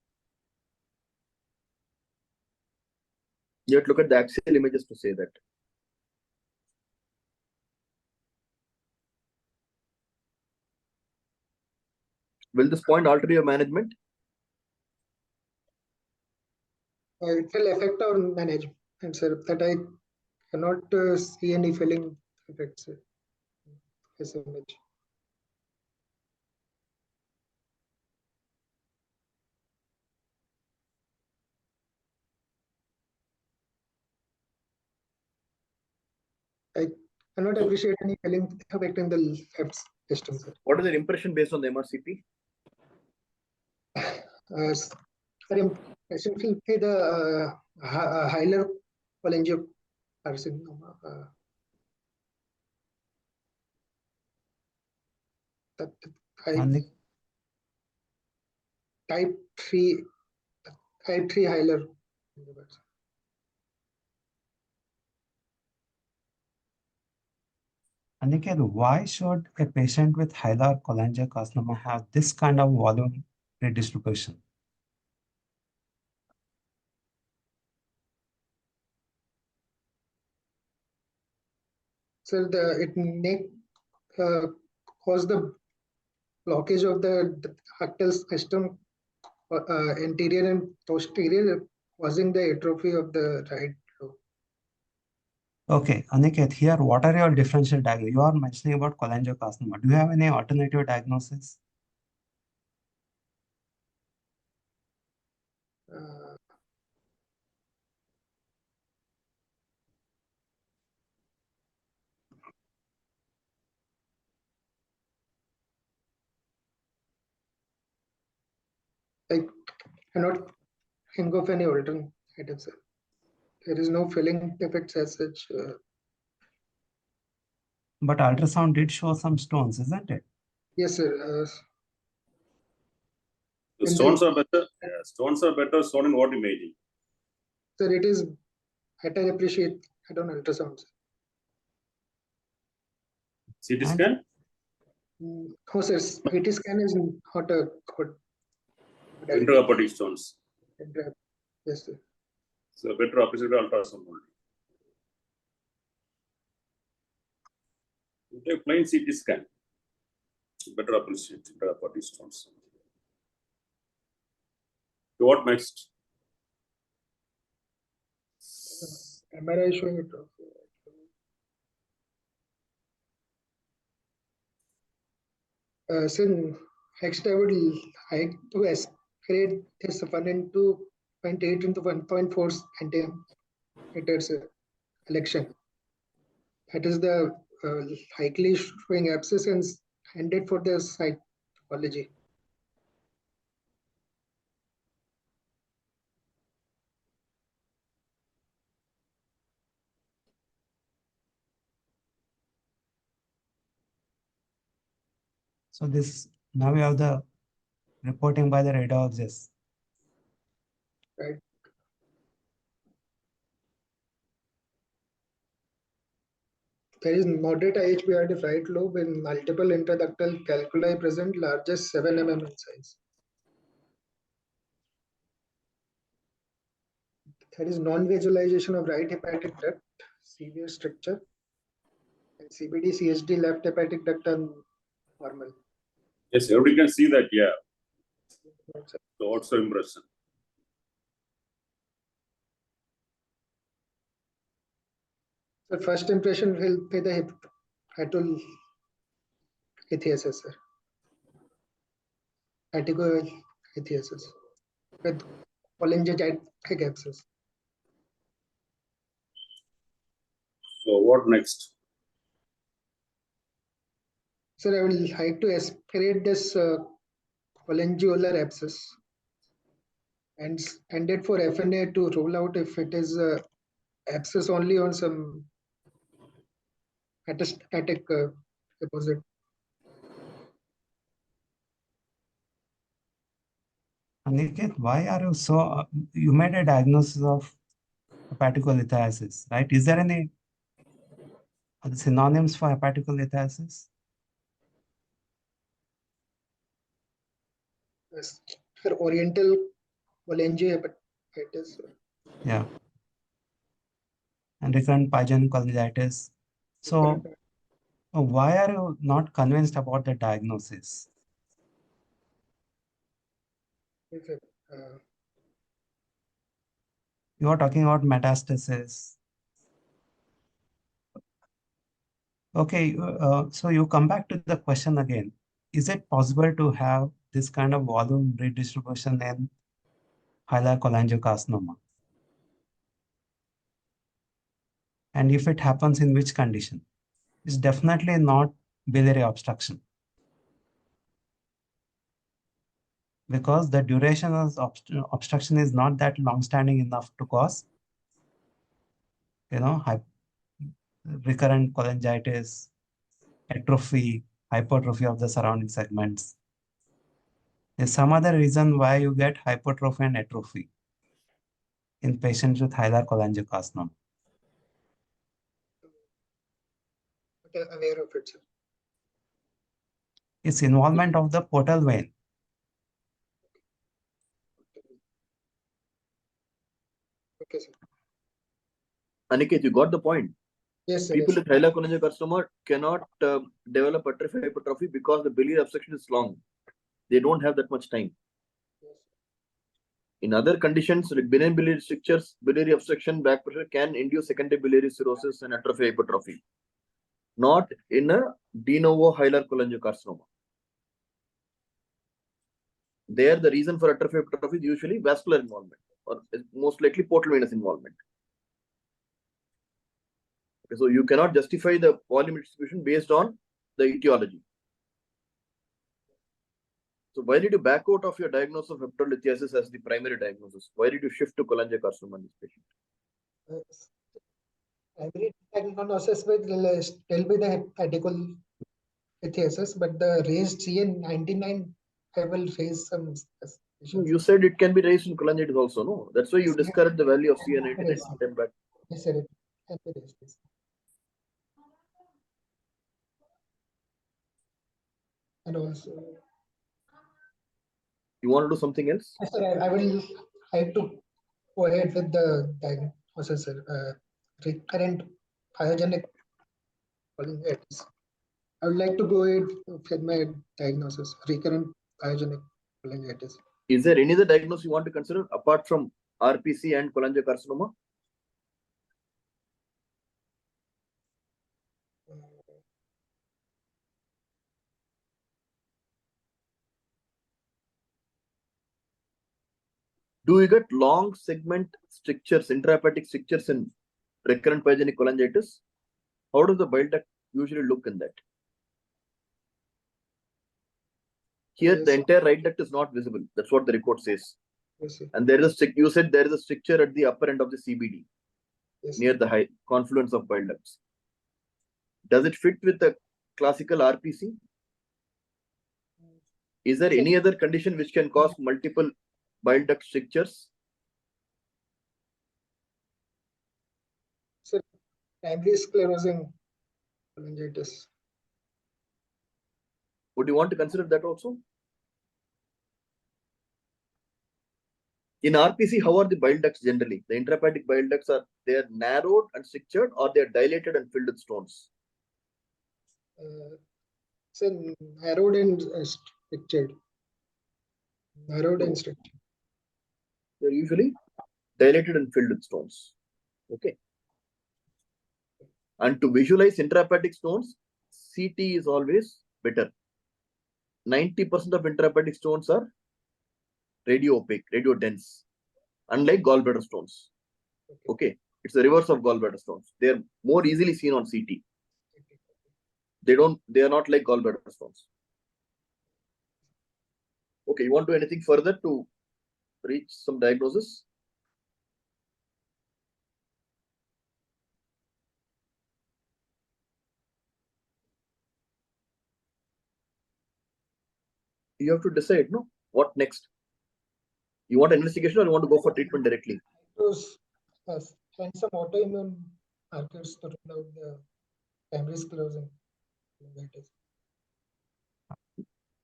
You have to look at the axial images to say that. Will this point alter your management? It will affect our management, sir. That I cannot see any filling effects in this image. I cannot appreciate any filling effect in the left system, sir. What is your impression based on the MRCP? Simply the hilar cholangiocarcinoma. That type 3 hilar. Aniket, why should a patient with hilar cholangiocarcinoma have this kind of volume redistribution? So it may cause the blockage of the ductal system, anterior and posterior, causing the atrophy of the right lobe. Okay, Aniket, here, what are your differential diagnosis? You are mentioning about cholangiocarcinoma. Do you have any alternative diagnosis? I cannot think of any alternative, sir. There is no filling effects as such. But ultrasound did show some stones, isn't it? Yes, sir. The In stones the- are better. Yeah, stones are better shown in what imaging? Sir, it is better appreciate. I don't ultrasound. CT And- scan? Oh, sir, CT scan is not a good. Intrahepatic stones. Yes, sir. So better appreciate ultrasound only. You take plain CT scan. Better appreciate intrahepatic stones. So what next? MRI showing it. So next I would like to aspirate this 1 into 0.8 into 1.4 centimeters election. That is the likely showing abscess and handed for the cytology. So this, now we have the reporting by the radiologist. Right. There is moderate IHBR at the right lobe in multiple interductal calculi present, largest 7 mm in size. There is non-visualization of right hepatic duct, severe stricture, and CBD, CHD, left hepatic duct are normal. Yes, everybody can see that. Yeah. So also impression. So first impression will be the hepatoichthysis, sir. Hepatoichthysis with cholangitic abscess. So what next? Sir, I will like to aspirate this cholangiolar abscess and it for FNA to rule out if it is abscess only on some metastatic deposit. Aniket, why are you so, you made a diagnosis of hepaticolithiasis, right? Is there any synonyms for hepaticolithiasis? Yes. Sir, oriental cholangiohepatitis. Yeah. And recurrent pyogenic cholangitis. So why are you not convinced about the diagnosis? You are talking about metastasis. Okay, so you come back to the question again. Is it possible to have this kind of volume redistribution in hilar cholangiocarcinoma? And if it happens, in which condition? It's definitely not biliary obstruction, because the duration of obstruction is not that long-standing enough to cause, recurrent cholangitis, atrophy, hypertrophy of the surrounding segments. There's some other reason why you get hypertrophy and atrophy in patients with hilar cholangiocarcinoma. Aware of it, sir. It's involvement of the portal vein. Okay, sir. Aniket, you got the point. Yes, sir. People Yes. with hilar cholangiocarcinoma cannot develop atrophy hypertrophy because the biliary obstruction is long. They don't have that much time. In other conditions, like benign biliary strictures, biliary obstruction, back pressure can induce secondary biliary cirrhosis and atrophy hypertrophy. Not in a de novo hilar cholangiocarcinoma. There, the reason for atrophy hypertrophy is usually vascular involvement, or most likely portal venous involvement. Okay, so you cannot justify the volume distribution based on the etiology. So why did you back out of your diagnosis of hepatolithiasis as the primary diagnosis? Why did you shift to cholangiocarcinoma in this patient? Primary diagnosis will still be the hepatitis, but the raised CN99 I will raise some suspicions. You said it can be raised in cholangitis also, no? That's why you discouraged the value of CA99 Yes, sometime back. yes, sir. It can be raised. Yes. And also, You want to do something else? yes, sir, I will like to go ahead with the diagnosis, sir. Recurrent pyogenic cholangitis. I would like to go ahead with my diagnosis, recurrent pyogenic cholangitis. Is there any other diagnosis you want to consider apart from RPC and cholangiocarcinoma? Do you get long segment strictures, intrahepatic strictures in recurrent pyogenic cholangitis? How does the bile duct usually look in that? Here, Yes, the sir. entire right duct is not visible. That's what the report says. Yes, sir. And there is a you said there is a stricture at the upper end of the CBD, Yes, near the high confluence of bile ducts. Does it fit with the classical RPC? Is there any other condition which can cause multiple bile duct strictures? sir. Primary sclerosing cholangitis. Would you want to consider that also? In RPC, how are the bile ducts generally? The intrahepatic bile ducts they are narrowed and strictured, or they are dilated and filled with stones? So narrowed and structured. Narrowed and structured. They're usually dilated and filled with stones. Okay. And to visualize intrahepatic stones, CT is always better. 90% of intrahepatic stones are radio opaque, radio dense, unlike gallbladder stones. Okay, it's the reverse of gallbladder stones. They are more easily seen on CT. They are not like gallbladder stones. Okay, you want to do anything further to reach some diagnosis? You have to decide, no? What next? You want investigation or you want to go for treatment directly? Those find some autoimmune markers to rule out the primary sclerosing cholangitis.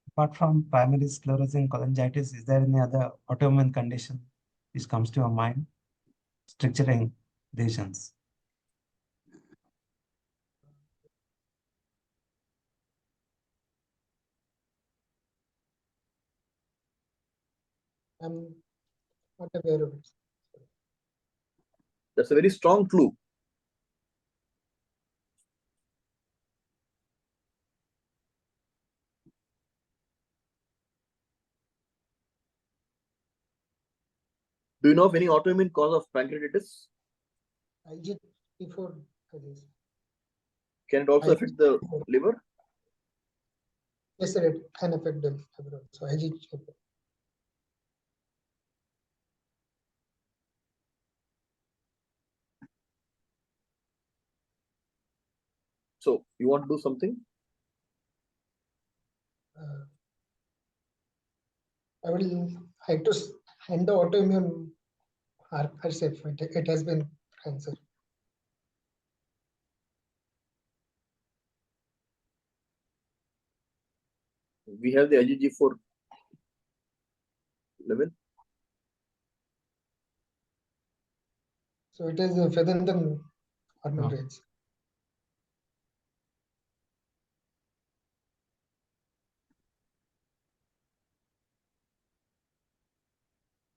Apart from primary sclerosing cholangitis, is there any other autoimmune condition which comes to your mind? Structuring lesions. I'm not aware of it. That's a very strong clue. Do you know of any autoimmune cause of pancreatitis? IgG before this. Can it also affect the liver? Yes, sir, it can affect the liver. So IgG. So you want to do something? I will like to end the autoimmune markers if it has been answered. We have the IgG4 level. So it is within the normal range.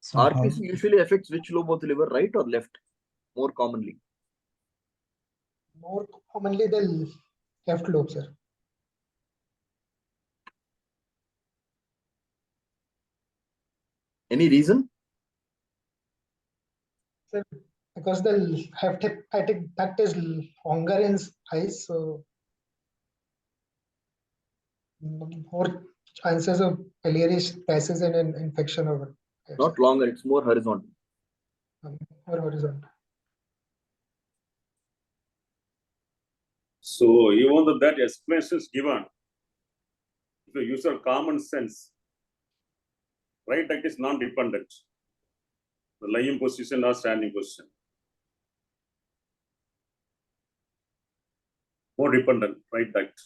So RPC usually affects which lobe of the liver, right or left? More commonly. More commonly the left lobe, sir. Any reason? Sir, because the hepatic duct is longer in size, so more chances of biliary crisis and an infection over there, Not sir. longer, it's more horizontal. More horizontal. So even though that explanation is given, if you use your common sense, right duct is non-dependent. The lying position or standing position. More dependent, right duct.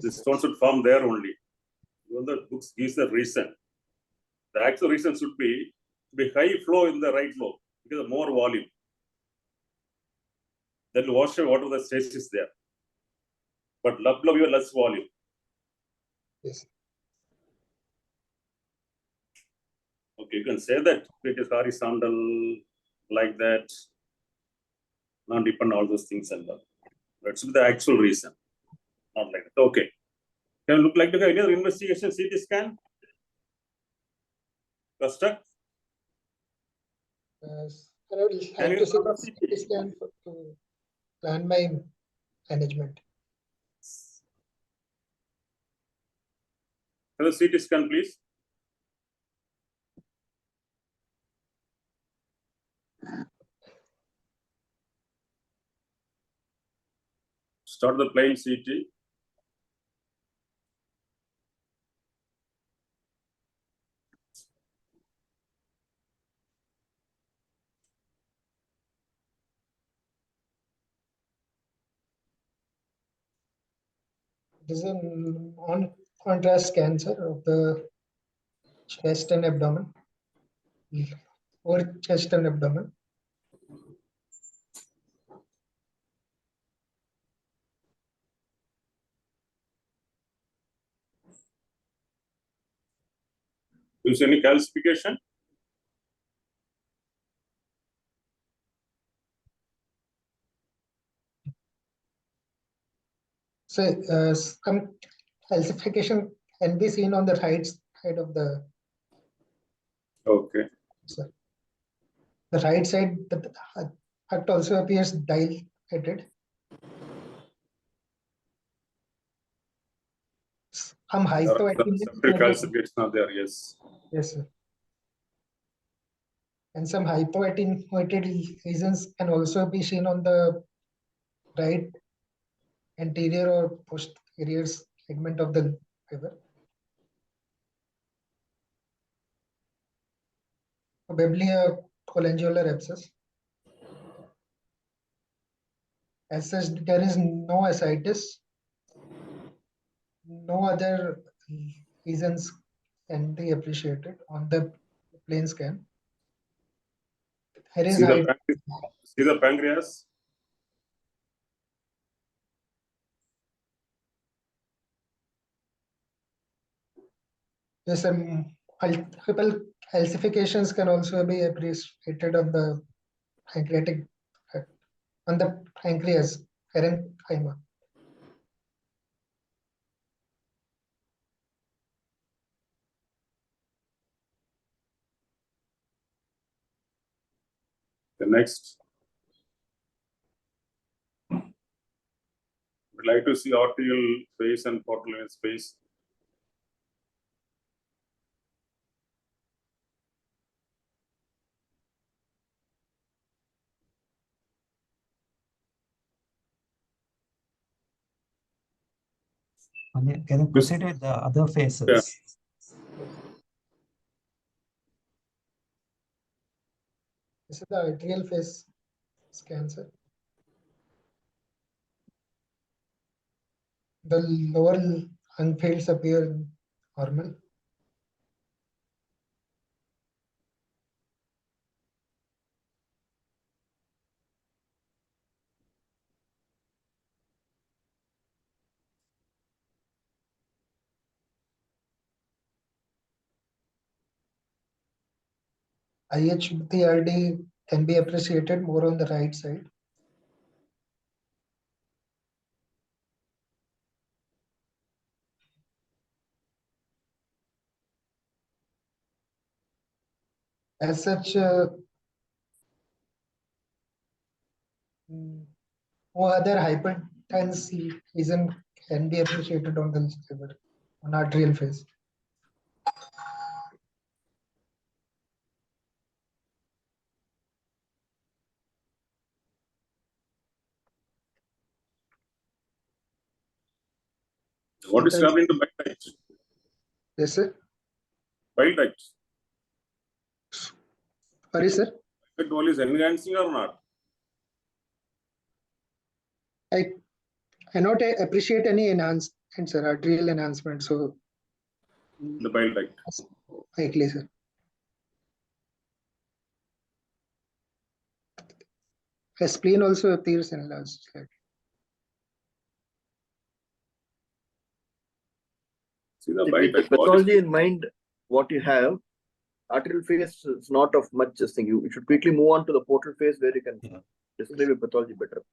This stone should form there only. Even the books gives the reason. The actual reason should be high flow in the right lobe because of more volume. Then wash away whatever the stress is there. But left lobe you have less volume. Yes. Okay, you can say that it is horizontal like that, non-dependent, all those things and all. That's the actual reason. Not like that. Okay. Can you look like to have any other investigation CT scan? Construct? I would Can like you to see run a the CT? CT scan to plan my management. Hello, CT scan, please. Start the plain CT. This is an on contrast cancer of the chest and abdomen, or chest and abdomen. Use any calcification? So some calcification can be seen on the right side of the Okay. sir. The right side, the duct also appears dilated. Some hypoactivity. Septal calcification are there, yes. Yes, sir. And some hypoattenuated lesions can also be seen on the right anterior or posterior segment of the liver. Probably a cholangiole abscess. As such, there is no ascites. No other lesions can be appreciated on the plain scan. There is See the pancreas? Yes, multiple calcifications can also be appreciated on the pancreatic on the pancreas parenchyma. The next. We'd like to see arterial space and portal vein space. Can you proceed with the other phases? Yeah. This is the arterial phase cancer. The lower lung fields appear normal. IHBRD can be appreciated more on the right side. As such, no other hypertensive lesion can be appreciated on the liver, on arterial phase. What is happening to bile duct? Yes, sir. Bile duct. Sorry, sir. That wall is enhancing or not? I cannot appreciate any enhancement, sir, arterial enhancement. So, The bile duct. likely, sir. A spleen also appears enlarged. See the With bile the duct. pathology in mind, what you have, arterial phase is not of much this thing. You should quickly move on to the portal phase where you can describe your pathology better.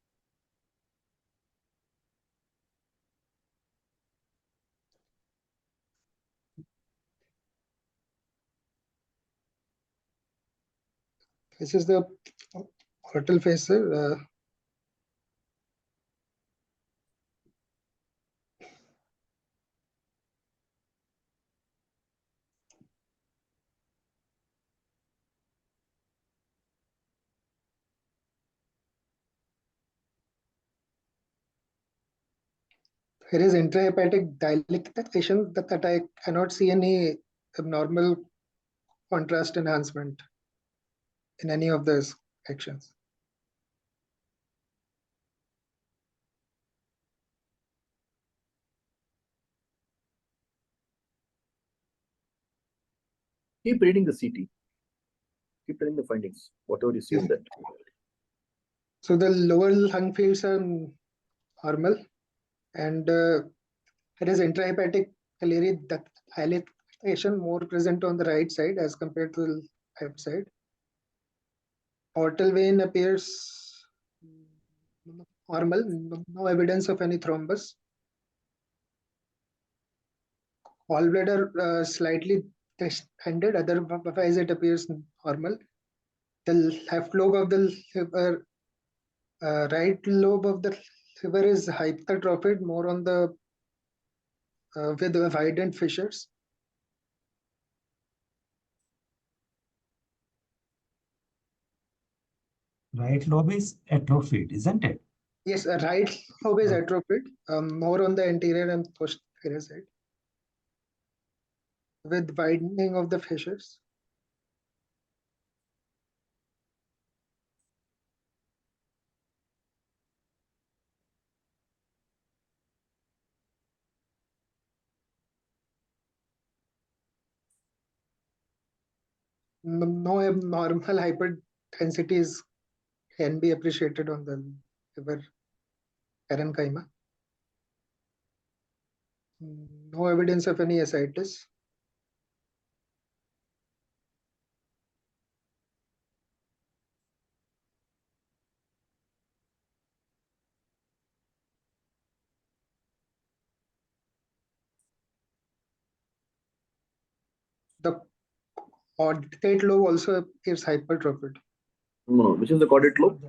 This is the portal phase, sir. There is intrahepatic dilatation that I cannot see any abnormal contrast enhancement in any of those actions. Keep reading the CT. Keep reading the findings, whatever you see in that. So the lower lung fields are normal, and it is intrahepatic biliary dilatation more present on the right side as compared to the left side. Portal vein appears normal, no evidence of any thrombus. Gallbladder slightly distended, otherwise it appears normal. The left lobe of the liver, right lobe of the liver is hypertrophied, more on the with widened fissures. Right lobe is atrophied, isn't it? Yes, right lobe is atrophied, more on the anterior and posterior side, with widening of the fissures. No abnormal hyperdensities can be appreciated on the liver parenchyma. No evidence of any ascites. The caudate lobe also appears hypertrophied. No, which is the caudate lobe?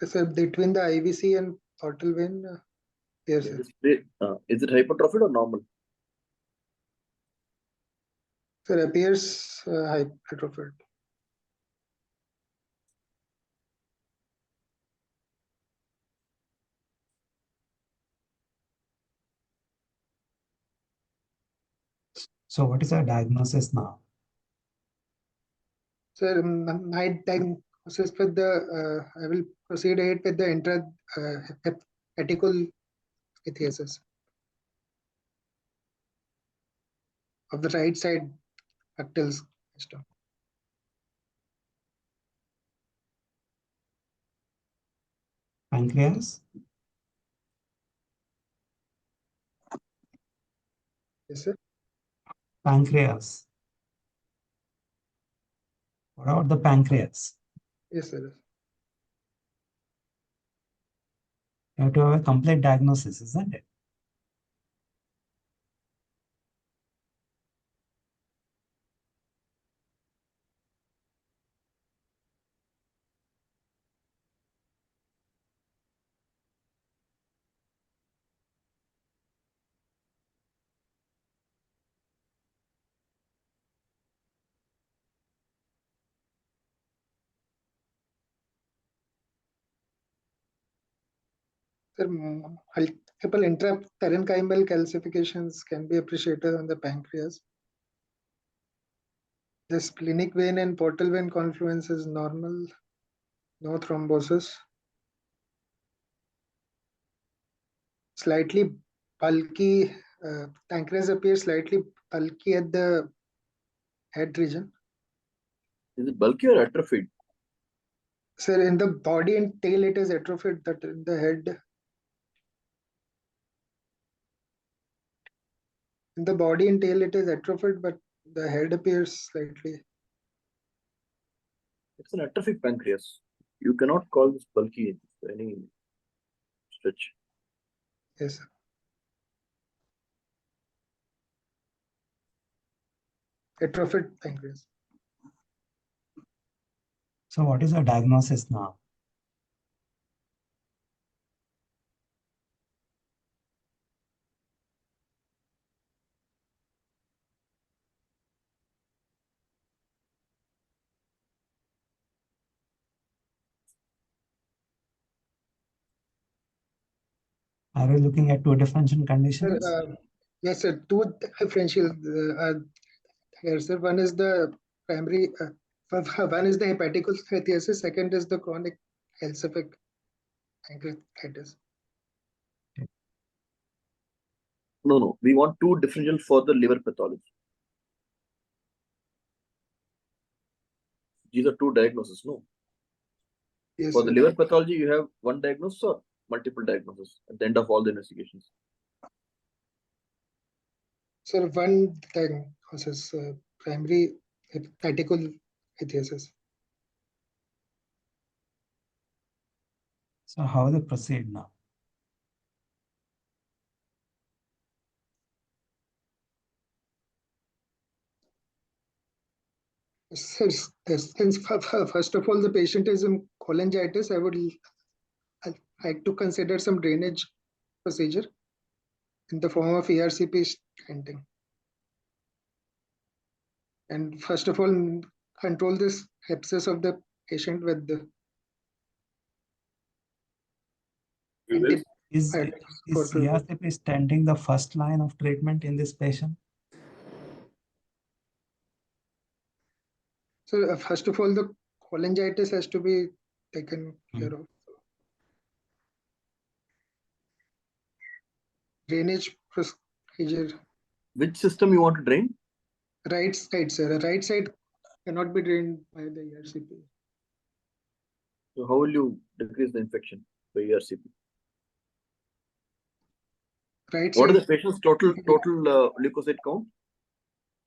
So between the IVC and portal vein, yes, Is it hypertrophied or normal? so it appears hypertrophied. So what is our diagnosis now? So my diagnosis with the I will proceed ahead with the intra ichthyosis of the right side ductal system. Pancreas? Yes, sir. Pancreas. What about the pancreas? Yes, sir. You have to have a complete diagnosis, isn't it? Sir, multiple intraparenchymal calcifications can be appreciated on the pancreas. The splenic vein and portal vein confluence is normal, no thrombosis. Slightly bulky, pancreas appears slightly bulky at the head region. Is it bulky or atrophied? Sir, in the body and tail it is atrophied, but in the head, in the body and tail it is atrophied, but the head appears slightly. It's an atrophic pancreas. You cannot call this bulky by any stretch. Yes, sir. Atrophied pancreas. So what is the diagnosis now? Are we looking at two differential Sir, conditions? yes, sir. Two differential here, sir. One is the primary, one is the hepatitis, second is the chronic calcific pancreatitis. No. We want two differential for the liver pathology. These are two diagnoses, no? Yes, For the sir. liver pathology, you have one diagnosis or multiple diagnoses at the end of all the investigations. Sir, one diagnosis, primary hepatitis. So how they proceed now? Sir, since first of all the patient is in cholangitis, I would like to consider some drainage procedure in the form of ERCP stenting. And first of all, control this sepsis of the patient with the Yes. Is ERCP stenting the first line of treatment in this patient? So first of all, the cholangitis has to be taken care of. Drainage procedure. Which system you want to drain? Right side, sir. Right side cannot be drained by the ERCP. So how will you decrease the infection by ERCP? Right What side. is the patient's total leukocyte count?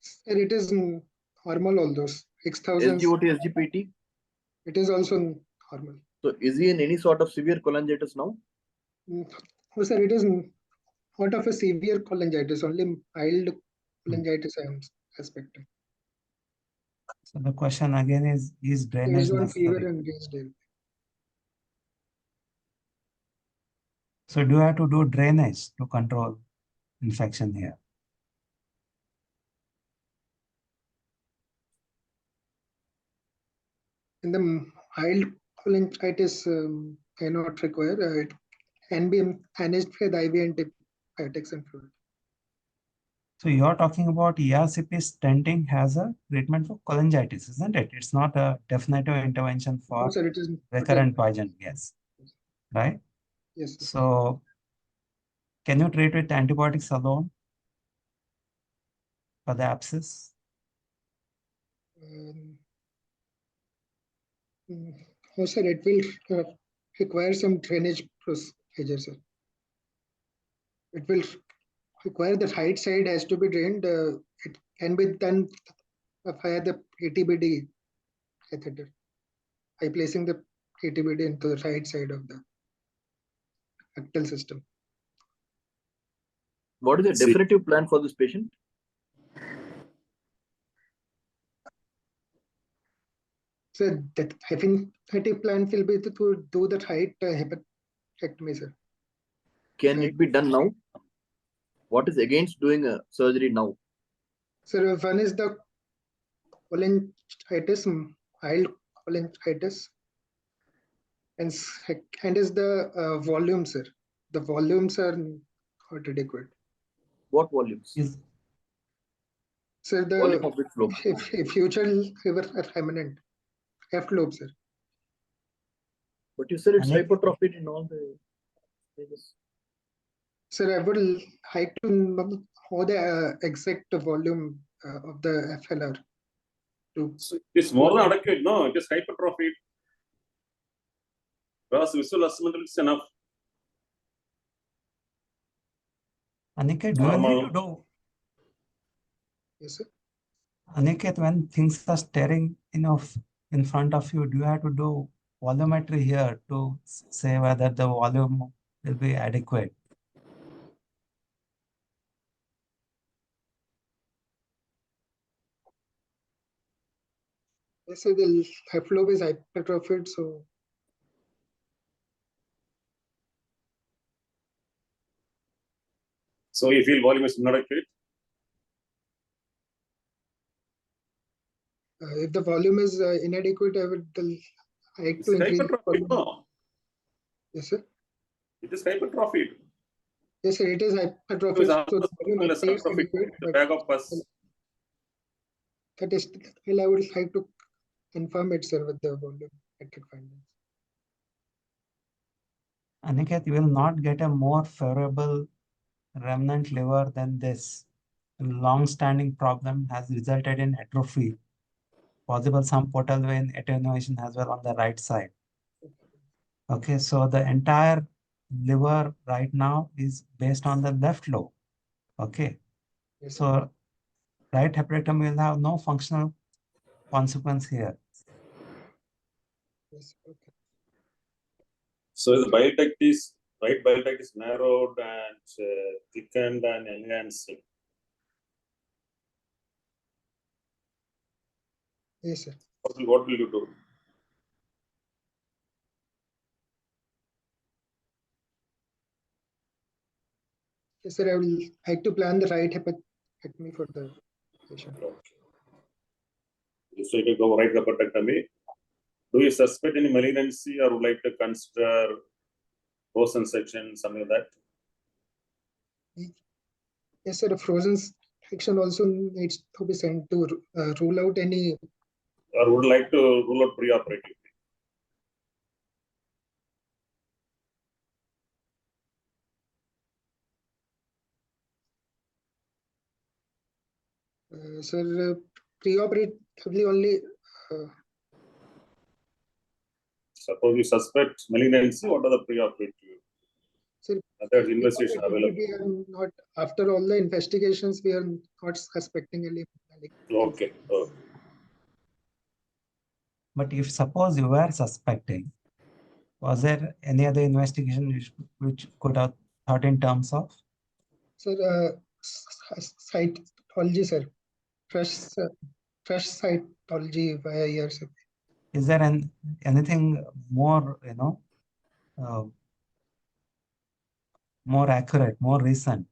Sir, it is normal, all those 6,000. SGOT, SGPT. It is also normal. So is he in any sort of severe cholangitis now? Oh, sir, it is not of a severe cholangitis, only mild cholangitis I am suspecting. So the question again is drainage Based on fever necessary? and raised diarrhea. So do you have to do drainage to control infection here? In the mild cholangitis, cannot require. It can be managed with IV antibiotics and fluid. So you're talking about ERCP stenting has a treatment for cholangitis, isn't it? It's not a definitive intervention for No, sir, it is recurrent poison gas, right? Yes, sir. So can you treat with antibiotics alone for the abscess? Oh, sir, it will require some drainage procedure, sir. It will require the right side has to be drained. It can be done via the ATBD catheter by placing the ATBD into the right side of the rectal system. What is the definitive plan for this patient? So the definitive plan will be to do the right hepatectomy, sir. Can it be done now? What is against doing a surgery now? So one is the cholangitis, mild cholangitis, and second is the volume, sir. the volumes are not adequate. What volumes? Is Sir, Volume the of which lobe? future remnant, F lobe, sir. But you said it's Anik- hypertrophied in all the stages. Sir, I would like to know how the exact volume of the FLR. So it's more than adequate. No, it is hypertrophied. Gross visual assessment is enough. Aniket, do you need Normal. to do Yes, sir. Aniket, when things are staring in front of you, do you have to do volumetry here to say whether the volume will be adequate? Yes, sir, the F lobe is hypertrophied, so So you feel volume is inadequate. if the volume is inadequate, I would like It's to increase the hypertrophied. volume. No, Yes, sir. it is hypertrophied. Yes, sir, it is It hypertrophied, is so the volume less appears atrophic. adequate, The but bag of pus. that is still I would like to confirm it, sir, with the volume metric findings. Aniket, you will not get a more favorable remnant liver than this. A long-standing problem has resulted in atrophy, possible some portal vein attenuation as well on the right side. Okay, so the entire liver right now is based on the left lobe. Okay, Yes, sir. so right hepatectomy will have no functional consequence here. Yes, okay. So the bile duct is right bile duct is narrowed and thickened and enhancing. Yes, sir. What will you do? Yes, sir, I will like to plan the right hepatectomy for the patient. Okay. So you go right hepatectomy. Do you suspect any malignancy or would like to consider frozen section, something like that? Yes, sir, a frozen section also needs to be sent to rule out any. Or would like to rule out pre-operatively? Sir, pre-operatively only. Suppose you suspect malignancy, what are the pre-operative Sir, methods investigation pre-operatively available? we are not, after all the investigations, we are not suspecting any malignancy. Okay. Oh. But if suppose you were suspecting, was there any other investigation which could have thought in terms of? Sir, cytology, sir. Fresh cytology via years. Is there anything more, more accurate, more recent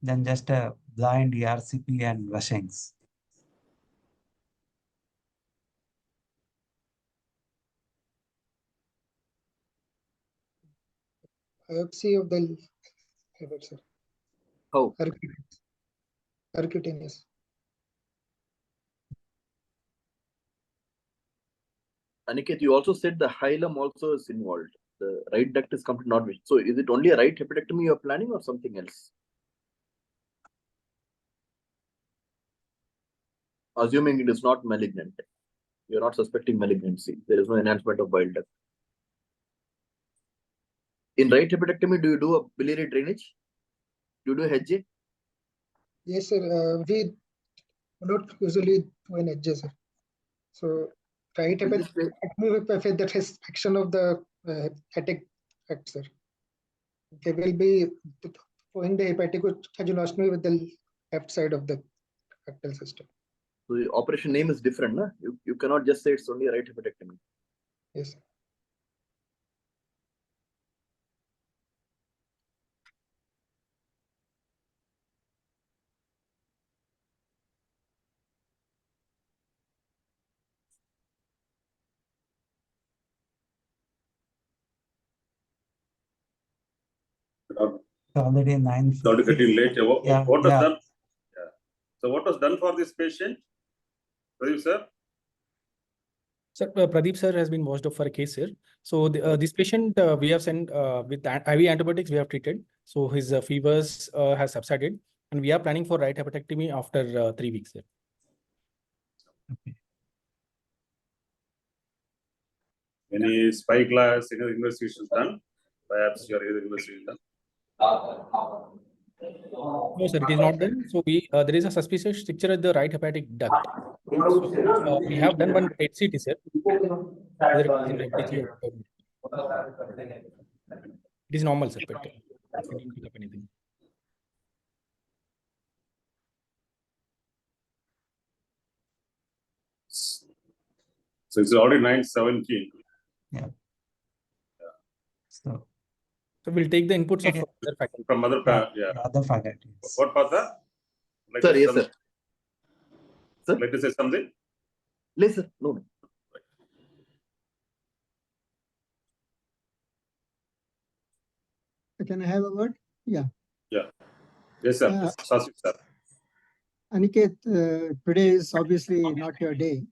than just a blind ERCP and Rushings? Biopsy of the liver, sir. How? Percutaneous. Aniket, you also said the hilum also is involved. The right duct is completely not visible. So is it only a right hepatectomy you are planning or something else? Assuming it is not malignant. You are not suspecting malignancy. There is no enhancement of bile duct. In right hepatectomy, do you do a biliary drainage? Do you do a HJ? Yes, sir. We do not usually do an edge, sir. So right In this way, hepatectomy with the restriction of the hepatic duct, sir. They will be doing the hepaticoaguloscopy with the left side of the ductal system. so the operation name is different, na? You cannot just say it's only a right hepatectomy. Yes, sir. Already 9:50. Not getting late. What Yeah, was yeah. done? Yeah. So what was done for this patient? Pradeep sir? Sir, Pradeep sir has been washed up for a case, sir. So this patient we have sent with IV antibiotics we have treated. So his fevers has subsided, and we are planning for right hepatectomy after 3 weeks, sir. Okay. Any spyglass, any investigation done? Perhaps your investigation done. No, sir, it is not done. So there is a suspicious stricture at the right hepatic duct. So we have done one PET-CT, sir. Whether it is in RPC or it is normal, sir. But we didn't pick up anything. So it's already 9:17. So So we'll take the inputs of Yeah. other faculty. From other yeah, other faculties. What Partha? Like Sir, to yes, say sir. Sir? Like to say something? Listen, no. Can I have a word? Yes, sir. Sasif, sir. Aniket, today is obviously not your day.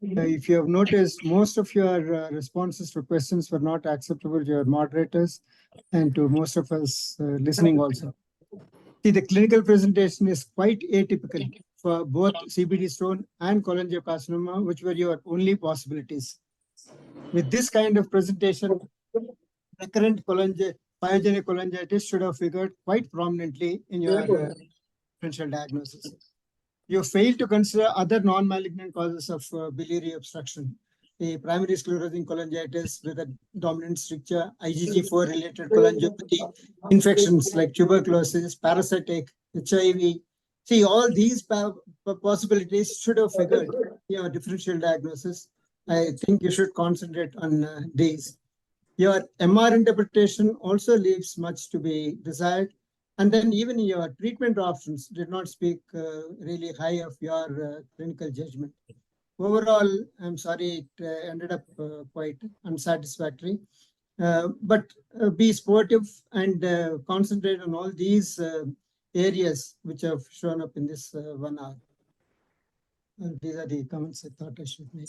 If you have noticed, most of your responses to questions were not acceptable to your moderators and to most of us listening also. See, the clinical presentation is quite atypical for both CBD stone and cholangiocarcinoma, which were your only possibilities. With this kind of presentation, recurrent pyogenic cholangitis should have figured quite prominently in your differential diagnosis. You failed to consider other non-malignant causes of biliary obstruction, the primary sclerosing cholangitis with a dominant stricture, IgG4-related cholangiopathy, infections like tuberculosis, parasitic, HIV. See, all these possibilities should have figured in your differential diagnosis. I think you should concentrate on these. Your MR interpretation also leaves much to be desired. And then even your treatment options did not speak really high of your clinical judgment. Overall, I'm sorry, it ended up quite unsatisfactory. But be sportive and concentrate on all these areas which have shown up in this 1 hour. And these are the comments I thought I should make.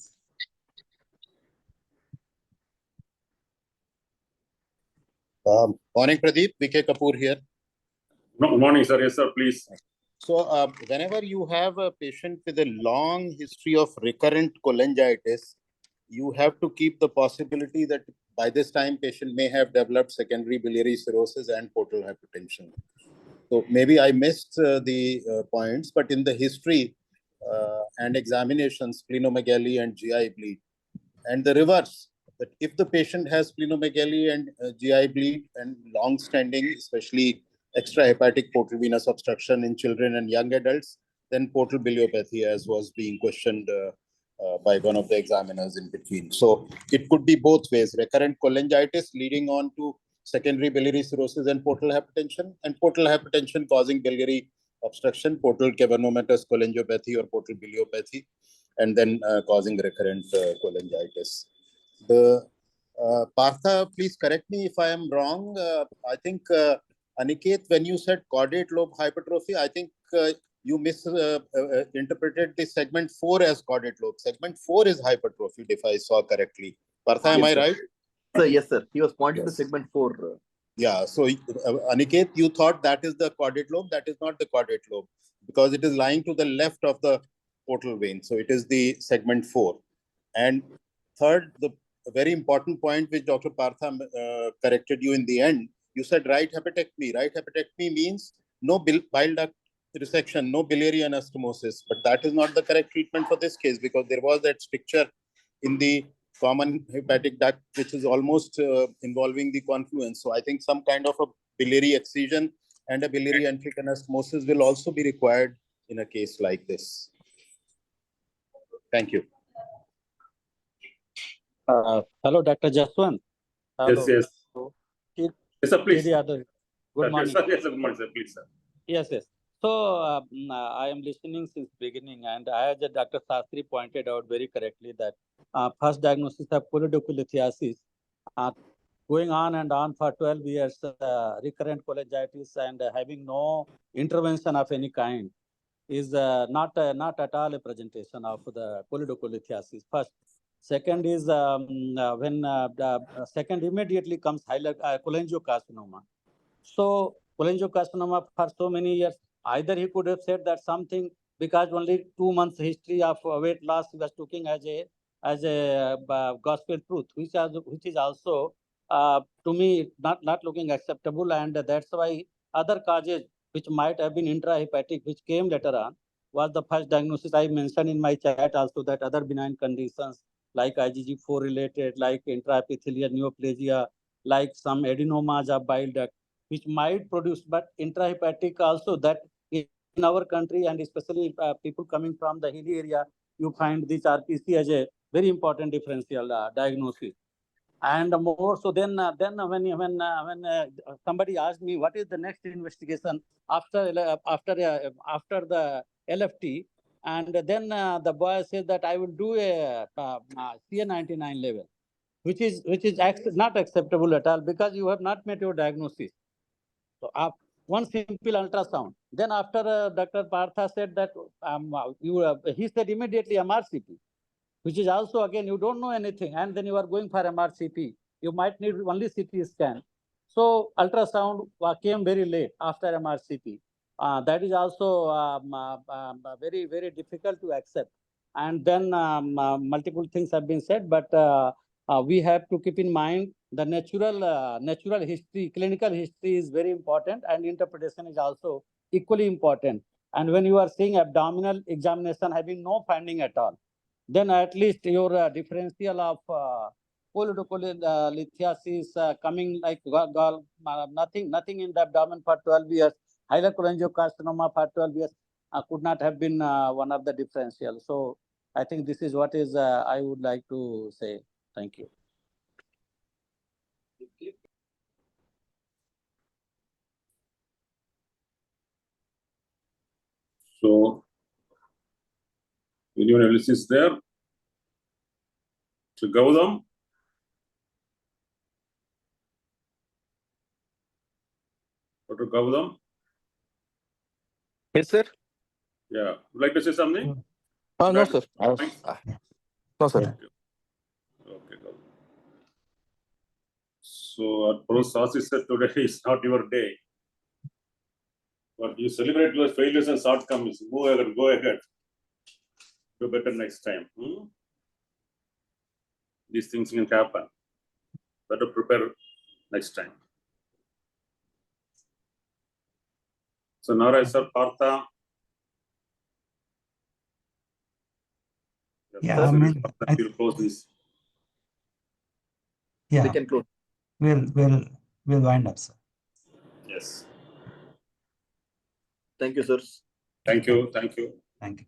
Morning, Pradeep. VK Kapoor here. No, morning, sir. Yes, sir, please. So, whenever you have a patient with a long history of recurrent cholangitis, you have to keep the possibility that by this time patient may have developed secondary biliary cirrhosis and portal hypertension. So maybe I missed the points, but in the history and examinations, splenomegaly and GI bleed, and the reverse, that if the patient has splenomegaly and GI bleed and long-standing, especially extrahepatic portal venous obstruction in children and young adults, then portal biliopathy, as was being questioned by one of the examiners in between. So it could be both ways: recurrent cholangitis leading on to secondary biliary cirrhosis and portal hypertension causing biliary obstruction, portal cavernomatous cholangiopathy or portal biliopathy, and then causing recurrent cholangitis. The Partha, please correct me if I am wrong. I think Aniket, when you said caudate lobe hypertrophy, I think you misinterpreted the segment 4 as caudate lobe. Segment 4 is hypertrophied, if I saw correctly. Partha, am I right? Sir, yes, sir. He was pointing to segment 4. Yeah, so Aniket, you thought that is the caudate lobe. That is not the caudate lobe because it is lying to the left of the portal vein. So it is the segment 4. And third, the very important point which Dr. Partha corrected you in the end, you said right hepatectomy. Right hepatectomy means no bile duct resection, no biliary anastomosis. But that is not the correct treatment for this case because there was that stricture in the common hepatic duct, which is almost involving the confluence. So I think some kind of a biliary excision and a biliary enteric anastomosis will also be required in a case like this. Thank you. Hello, Dr. Jeswanth. Yes, yes. Yes, sir, please. Good morning. Yes, sir, good morning, sir. Please, sir. Yes. So I am listening since beginning, and as Dr. Sastry pointed out very correctly that first diagnosis of polydocylithiasis going on and on for 12 years, recurrent cholangitis and having no intervention of any kind is not at all a presentation of the cholelithiasis. First. Second is when the second immediately comes cholangiocarcinoma. So cholangiocarcinoma for so many years, either he could have said that something because only 2 months history of weight loss he was taking as a gospel truth, which is also to me not looking acceptable, and that's why other causes which might have been intrahepatic, which came later on, was the first diagnosis. I mentioned in my chat also that other benign conditions like IgG4 related, like intraepithelial neoplasia, like some adenomas of bile duct, which might produce, but intrahepatic also, that in our country and especially people coming from the hilly area, you find this RPC as a very important differential diagnosis. And more so, then when somebody asked me what is the next investigation after the LFT, and then the boy said that I will do a CA99 level, which is not acceptable at all, because you have not met your diagnosis. So one simple ultrasound. Then after Dr. Partha said that he said immediately MRCP, which is also, again, you don't know anything, and then you are going for MRCP. You might need only CT scan. So ultrasound came very late after MRCP. That is also very, very difficult to accept. And then multiple things have been said, but we have to keep in mind the natural history, clinical history is very important, and interpretation is also equally important. And when you are seeing abdominal examination having no finding at all, then at least your differential of cholelithiasis coming like nothing in the abdomen for 12 years, cholangiocarcinoma for 12 years could not have been one of the differential. So I think this is what is I would like to say. Thank you. So, anyone else is there? So, Gautam? Dr. Gautam? Yes, sir. Yeah. Would like to say something? No, sir. No, sir. Okay, Gautam. So, Parthasarathi said today is not your day. But you celebrate your failures and shortcomings. Go ahead. Do better next time. These things can happen. Better prepare next time. So Nagaraj sir, Partha. Yeah, I mean, we'll close this. They Yeah, can close. we'll wind up, sir. Yes. Thank you, sir. Thank you. Thank you. Thank you.